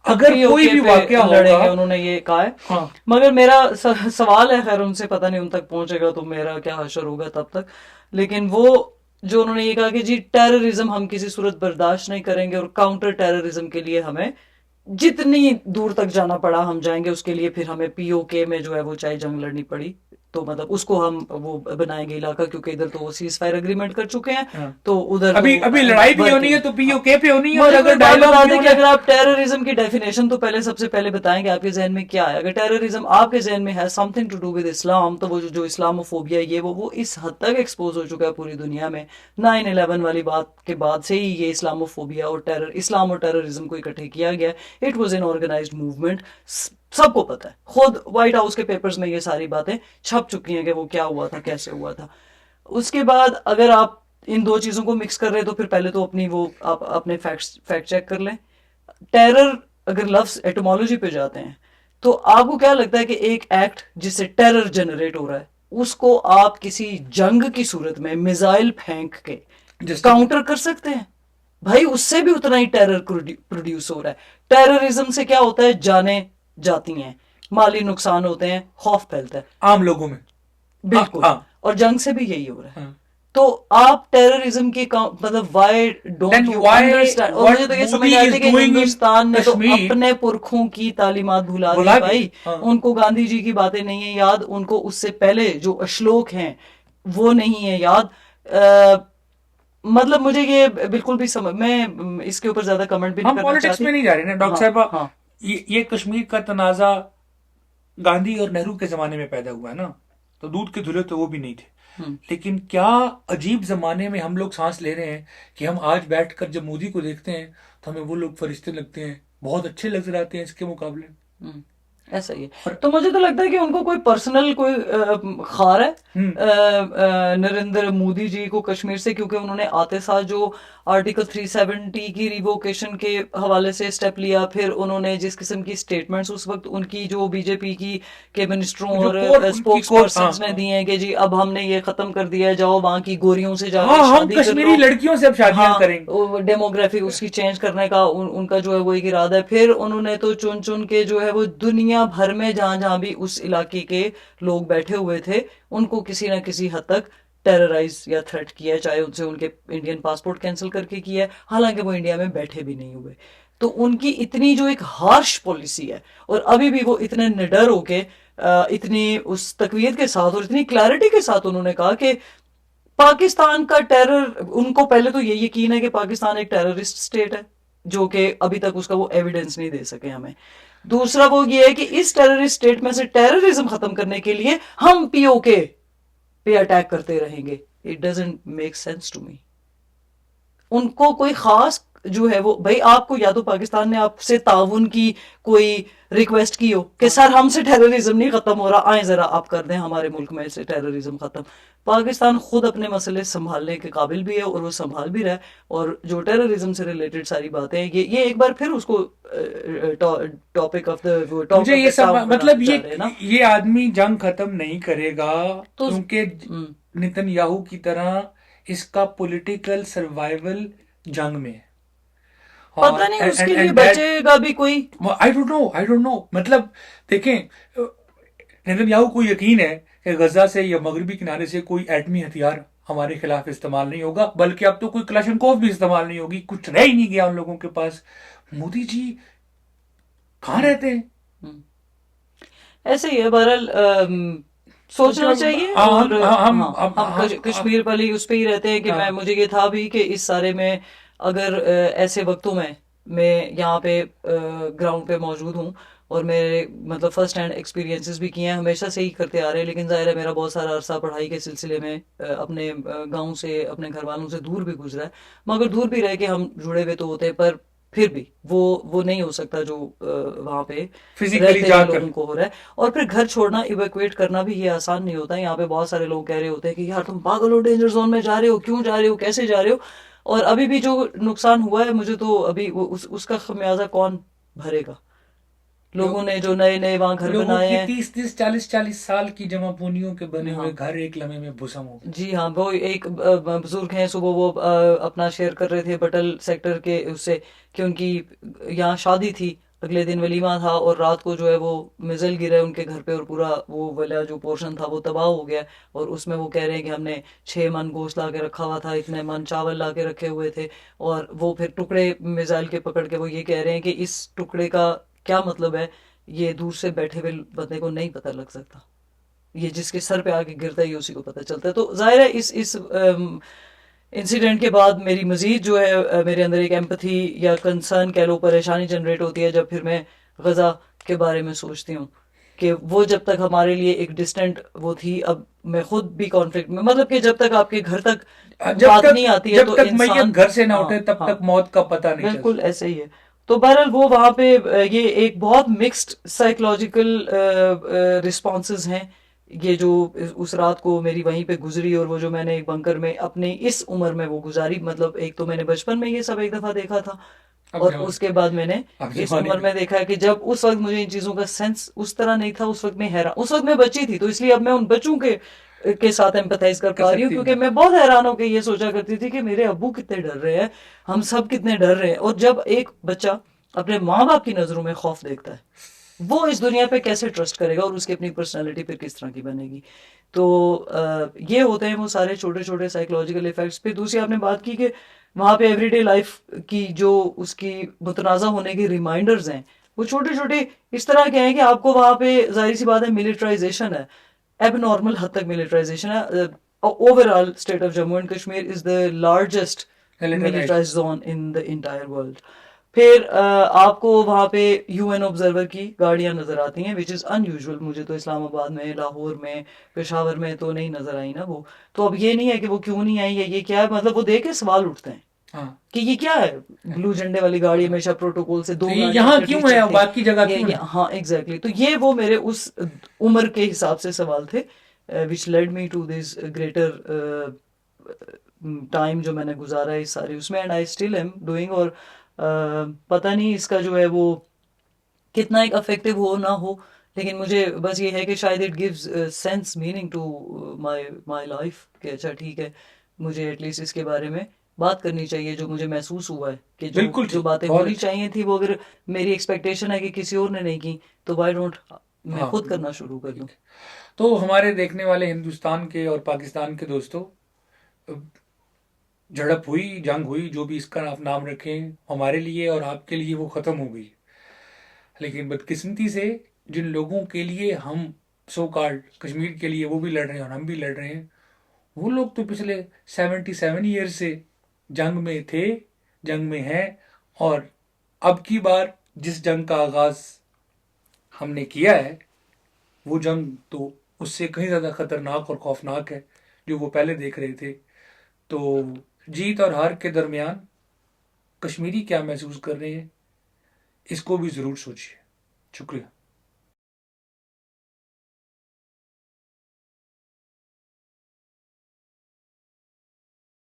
अगर कोई भी वाकया होगा, उन्होंने ये कहा है। हाँ। मगर मेरा सवाल है, खैर उनसे पता नहीं उन तक पहुंचेगा तो मेरा क्या हशर होगा तब तक, लेकिन वो जो उन्होंने ये कहा कि जी टेररिज्म हम किसी सूरत बर्दाश्त नहीं करेंगे और काउंटर टेररिज्म के लिए हमें जितनी दूर तक जाना पड़ा हम जाएंगे, उसके लिए फिर हमें पीओके में जो है वो चाहे जंग लड़नी पड़ी तो मतलब उसको हम वो बनाएंगे इलाका, क्योंकि इधर तो वो सीज फायर एग्रीमेंट कर चुके हैं, तो उधर अभी लड़ाई भी होनी है तो पीओके पे होनी है। और अगर अगर आप टेररिज्म की डेफिनेशन तो पहले सबसे पहले बताएंगे आपके जहन में क्या है। अगर टेररिज्म आपके जहन में है something to do with Islam, तो वो जो इस्लामोफोबिया ये वो इस हद तक एक्सपोज हो चुका है पूरी दुनिया में। 9/11 वाली बात के बाद से ही ये इस्लामोफोबिया और इस्लाम और टेररिज्म को इकट्ठे किया गया। It was an organised movement, सबको पता है, खुद व्हाइट हाउस के पेपर्स में ये सारी बातें छप चुकी हैं कि वो क्या हुआ था, कैसे हुआ था। उसके बाद अगर आप इन दो चीजों को मिक्स कर रहे हैं तो फिर पहले तो अपनी वो आप अपने फैक्ट चेक कर लें। टेरर अगर लफ्ज एटोमोलॉजी पे जाते हैं तो आपको क्या लगता है कि एक एक्ट जिससे टेरर जनरेट हो रहा है उसको आप किसी जंग की सूरत में मिसाइल फेंक के काउंटर कर सकते हैं? भाई उससे भी उतना ही टेरर प्रोड्यूस हो रहा है। टेररिज्म से क्या होता है, जाने जाती हैं, माली नुकसान होते हैं, खौफ फैलता है आम लोगों में, बिल्कुल। और जंग से भी यही हो रहा है। तो आप टेररिज्म की मतलब व्हाई डोंट यू अंडरस्टैंड? और मुझे तो ये समझ नहीं आती कि हिंदुस्तान ने तो अपने पुरखों की तालीमात भुला दी भाई। उनको गांधी जी की बातें नहीं है याद, उनको उससे पहले जो श्लोक हैं वो नहीं है याद। मतलब मुझे ये बिल्कुल भी समझ, मैं इसके ऊपर ज्यादा कमेंट भी नहीं करना चाहती। पॉलिटिक्स में नहीं जा रहे ना डॉक्टर साहब। ये कश्मीर का तनाजा गांधी और नेहरू के जमाने में पैदा हुआ है ना। तो दूध के धुले तो वो भी नहीं थे। लेकिन क्या अजीब जमाने में हम लोग सांस ले रहे हैं कि हम आज बैठकर जब मोदी को देखते हैं तो हमें वो लोग फरिश्ते लगते हैं, बहुत अच्छे नजर आते हैं इसके मुकाबले। ऐसा ही है। तो मुझे तो लगता है कि उनको कोई पर्सनल कोई खार है नरेंद्र मोदी जी को कश्मीर से, क्योंकि उन्होंने आते साथ जो आर्टिकल 370 की रिवोकेशन के हवाले से स्टेप लिया, फिर उन्होंने जिस किस्म की स्टेटमेंट्स उस वक्त उनकी जो बीजेपी की के मिनिस्टरों और स्पोक्स पर्सन्स ने दिए हैं कि जी अब हमने ये खत्म कर दिया है, जाओ वहां की गोरियों से जाकर हम शादी कर कश्मीरी लो, लड़कियों से अब शादियां करेंगे। डेमोग्राफी उसकी चेंज करने का उनका जो है वो एक इरादा है। फिर उन्होंने तो चुन चुन के जो है वो दुनिया भर में जहां जहां भी उस इलाके के लोग बैठे हुए थे उनको किसी ना किसी हद तक टेरराइज या थ्रेट किया है, चाहे उनसे उनके इंडियन पासपोर्ट कैंसिल करके किया है, हालांकि वो इंडिया में बैठे भी नहीं हुए। तो उनकी इतनी जो एक हार्श पॉलिसी है, और अभी भी वो इतने निडर होके इतनी उस तकवीत के साथ और इतनी क्लैरिटी के साथ उन्होंने कहा कि पाकिस्तान का टेरर, उनको पहले तो ये यकीन है कि पाकिस्तान एक टेररिस्ट स्टेट है, जो कि अभी तक उसका वो एविडेंस नहीं दे सके हमें। दूसरा वो ये है कि इस टेररिस्ट स्टेट में से टेररिज्म खत्म करने के लिए हम पीओके पे अटैक करते रहेंगे। It doesn't make sense to me. उनको कोई खास जो है वो, भाई आपको या तो पाकिस्तान ने आपसे ताउन की कोई रिक्वेस्ट की हो कि सर हमसे टेररिज्म नहीं खत्म हो रहा, आए जरा आप कर दें हमारे मुल्क में से टेररिज्म खत्म। पाकिस्तान खुद अपने मसले संभालने के काबिल भी है और वो संभाल भी रहा है, और जो टेररिज्म से रिलेटेड सारी बातें हैं ये एक बार फिर उसको टॉपिक ऑफ द मुझे ये सब मतलब ये आदमी जंग खत्म नहीं करेगा, तो क्योंकि नेतन्याहू की तरह इसका पॉलिटिकल सर्वाइवल जंग में है। पता नहीं उसके लिए बचेगा भी कोई, आई डोंट नो। मतलब देखें, नेतन्याहू को यकीन है कि गजा से या मगरबी किनारे से कोई एटमी हथियार हमारे खिलाफ इस्तेमाल नहीं होगा, बल्कि अब तो कोई क्लाशनकोव भी इस्तेमाल नहीं होगी, कुछ रह ही नहीं गया उन लोगों के पास। मोदी जी कहाँ रहते हैं? ऐसे ही है। बहरहाल सोचना चाहिए। और हम कश्मीर वाली उस पे ही रहते हैं कि मैं मुझे ये था भी कि इस सारे में अगर ऐसे वक्तों में मैं यहाँ पे ग्राउंड पे मौजूद हूँ और मेरे मतलब फर्स्ट हैंड एक्सपीरियंसेस भी किए हैं, हमेशा से ही करते आ रहे हैं, लेकिन जाहिर है मेरा बहुत सारा अरसा पढ़ाई के सिलसिले में अपने गांव से अपने घर वालों से दूर भी गुजरा है। मगर दूर भी रह के हम जुड़े हुए तो होते हैं, पर फिर भी वो नहीं हो सकता जो वहां पे फिजिकली लोगों को हो रहा है। और फिर घर छोड़ना, इवैक्यूएट करना भी ये आसान नहीं होता है। यहाँ पे बहुत सारे लोग कह रहे होते हैं कि यार तुम पागल हो, डेंजर जोन में जा रहे हो, क्यों जा रहे हो, कैसे जा रहे हो। और अभी भी जो नुकसान हुआ है मुझे तो अभी उसका खमियाजा कौन भरेगा? लोगों ने जो नए नए वहां घर बनाए हैं, 30 40 साल की जमा पूंजियों के बने हुए घर एक लम्हे में भुसम हो गए। जी हाँ, वो एक बुजुर्ग हैं, सुबह वो अपना शेयर कर रहे थे बटल सेक्टर के उससे कि उनकी यहाँ शादी थी, अगले दिन वलीमा था और रात को जो है वो मिजल गिरे उनके घर पे और पूरा वो वाला जो पोर्शन था वो तबाह हो गया। और उसमें वो कह रहे हैं कि हमने 6 मन गोश्त ला के रखा हुआ था, इतने मन चावल ला के रखे हुए थे, और वो फिर टुकड़े मिसाइल के पकड़ के वो ये कह रहे हैं कि इस टुकड़े का क्या मतलब है, ये दूर से बैठे हुए बंदे को नहीं पता लग सकता, ये जिसके सर पे आके गिरता है ये उसी को पता चलता है। तो जाहिर है इस इंसिडेंट के बाद मेरी मजीद जो है मेरे अंदर एक एम्पथी या कंसर्न कह लो, परेशानी जनरेट होती है जब फिर मैं गजा के बारे में सोचती हूँ कि वो जब तक हमारे लिए एक डिस्टेंट वो थी, अब मैं खुद भी कॉन्फ्लिक्ट में, मतलब कि जब तक आपके घर तक बात नहीं आती है तो इंसान घर से ना उठे तब तक मौत का पता नहीं। बिल्कुल ऐसे ही है। तो बहरहाल वो वहां पे ये एक बहुत मिक्स्ड साइकोलॉजिकल रिस्पॉन्सेज हैं। ये जो उस रात को मेरी वहीं पे गुजरी और वो जो मैंने एक बंकर में अपनी इस उम्र में वो गुजारी, मतलब एक तो मैंने बचपन में ये सब एक दफा देखा था और उसके बाद मैंने इस उम्र में देखा है कि जब उस वक्त मुझे इन चीजों का सेंस उस तरह नहीं था, उस वक्त मैं हैरान, उस वक्त मैं बच्ची थी तो इसलिए अब मैं उन बच्चों के साथ एम्पैथाइज कर पा रही हूँ, क्योंकि मैं बहुत हैरान होकर ये सोचा करती थी कि मेरे अब्बू कितने डर रहे हैं, हम सब कितने डर रहे हैं। और जब एक बच्चा अपने माँ बाप की नजरों में खौफ देखता है, वो इस दुनिया पे कैसे ट्रस्ट करेगा और उसकी अपनी पर्सनालिटी फिर किस तरह की बनेगी। तो ये होते हैं वो सारे छोटे छोटे साइकोलॉजिकल इफेक्ट्स। फिर दूसरी आपने बात की कि वहां पे एवरीडे लाइफ की जो उसकी मुतनाज़ा होने की रिमाइंडर्स हैं वो छोटे छोटे इस तरह के हैं कि आपको वहां पे जाहिर सी बात है मिलिटराइजेशन है, एबनॉर्मल हद तक मिलिटराइजेशन है। Overall state of Jammu and Kashmir is the largest militarized zone in the entire world. फिर आपको वहां पे यूएन ऑब्जर्वर की गाड़ियां नजर आती हैं, विच इज अनयूजुअल। मुझे तो इस्लामाबाद में, लाहौर में, पेशावर में तो नहीं नजर आई ना वो। तो अब ये नहीं है कि वो क्यों नहीं आई है, ये क्या है, मतलब वो देख के सवाल उठते हैं हाँ कि ये क्या है, ब्लू झंडे वाली गाड़ी हाँ। हमेशा प्रोटोकॉल से तो दो ये गाड़ियां यहाँ क्यों एटलीस्ट है और चलती बाकी जगह हैं। क्यों ये नहीं? हाँ एग्जैक्टली, तो ये वो मेरे उस उम्र के हिसाब से सवाल थे which led me to this greater time जो मैंने गुजारा है इस सारी उसमें, and I still am doing. और पता नहीं इसका जो है वो कितना एक अफेक्टिव हो ना हो, लेकिन मुझे बस ये है कि शायद it gives sense meaning to my my life, कि अच्छा ठीक है, मुझे एटलीस्ट इसके बारे में बात करनी चाहिए, जो मुझे महसूस हुआ है कि जो बिल्कुल जो ठीक, बातें बहुत होनी अच्छा। चाहिए थी वो अगर मेरी एक्सपेक्टेशन है कि किसी और ने नहीं की, तो वाई डोंट मैं हाँ खुद करना बिल्कुल शुरू कर दूं। ठीक है। तो हमारे देखने वाले हिंदुस्तान के और पाकिस्तान के दोस्तों, झड़प हुई, जंग हुई, जो भी इसका आप नाम रखें, हमारे लिए और आपके लिए वो खत्म हो गई। लेकिन बदकिस्मती से जिन लोगों के लिए हम सो कॉल्ड कश्मीर के लिए वो भी लड़ रहे हैं और हम भी लड़ रहे हैं, वो लोग तो पिछले 77 ईयर से जंग में थे, जंग में हैं। और अब की बार जिस जंग का आगाज हमने किया है, वो जंग तो उससे कहीं ज़्यादा खतरनाक और खौफनाक है जो वो पहले देख रहे थे। तो जीत और हार के दरमियान कश्मीरी क्या महसूस कर रहे हैं, इसको भी ज़रूर सोचिए। शुक्रिया।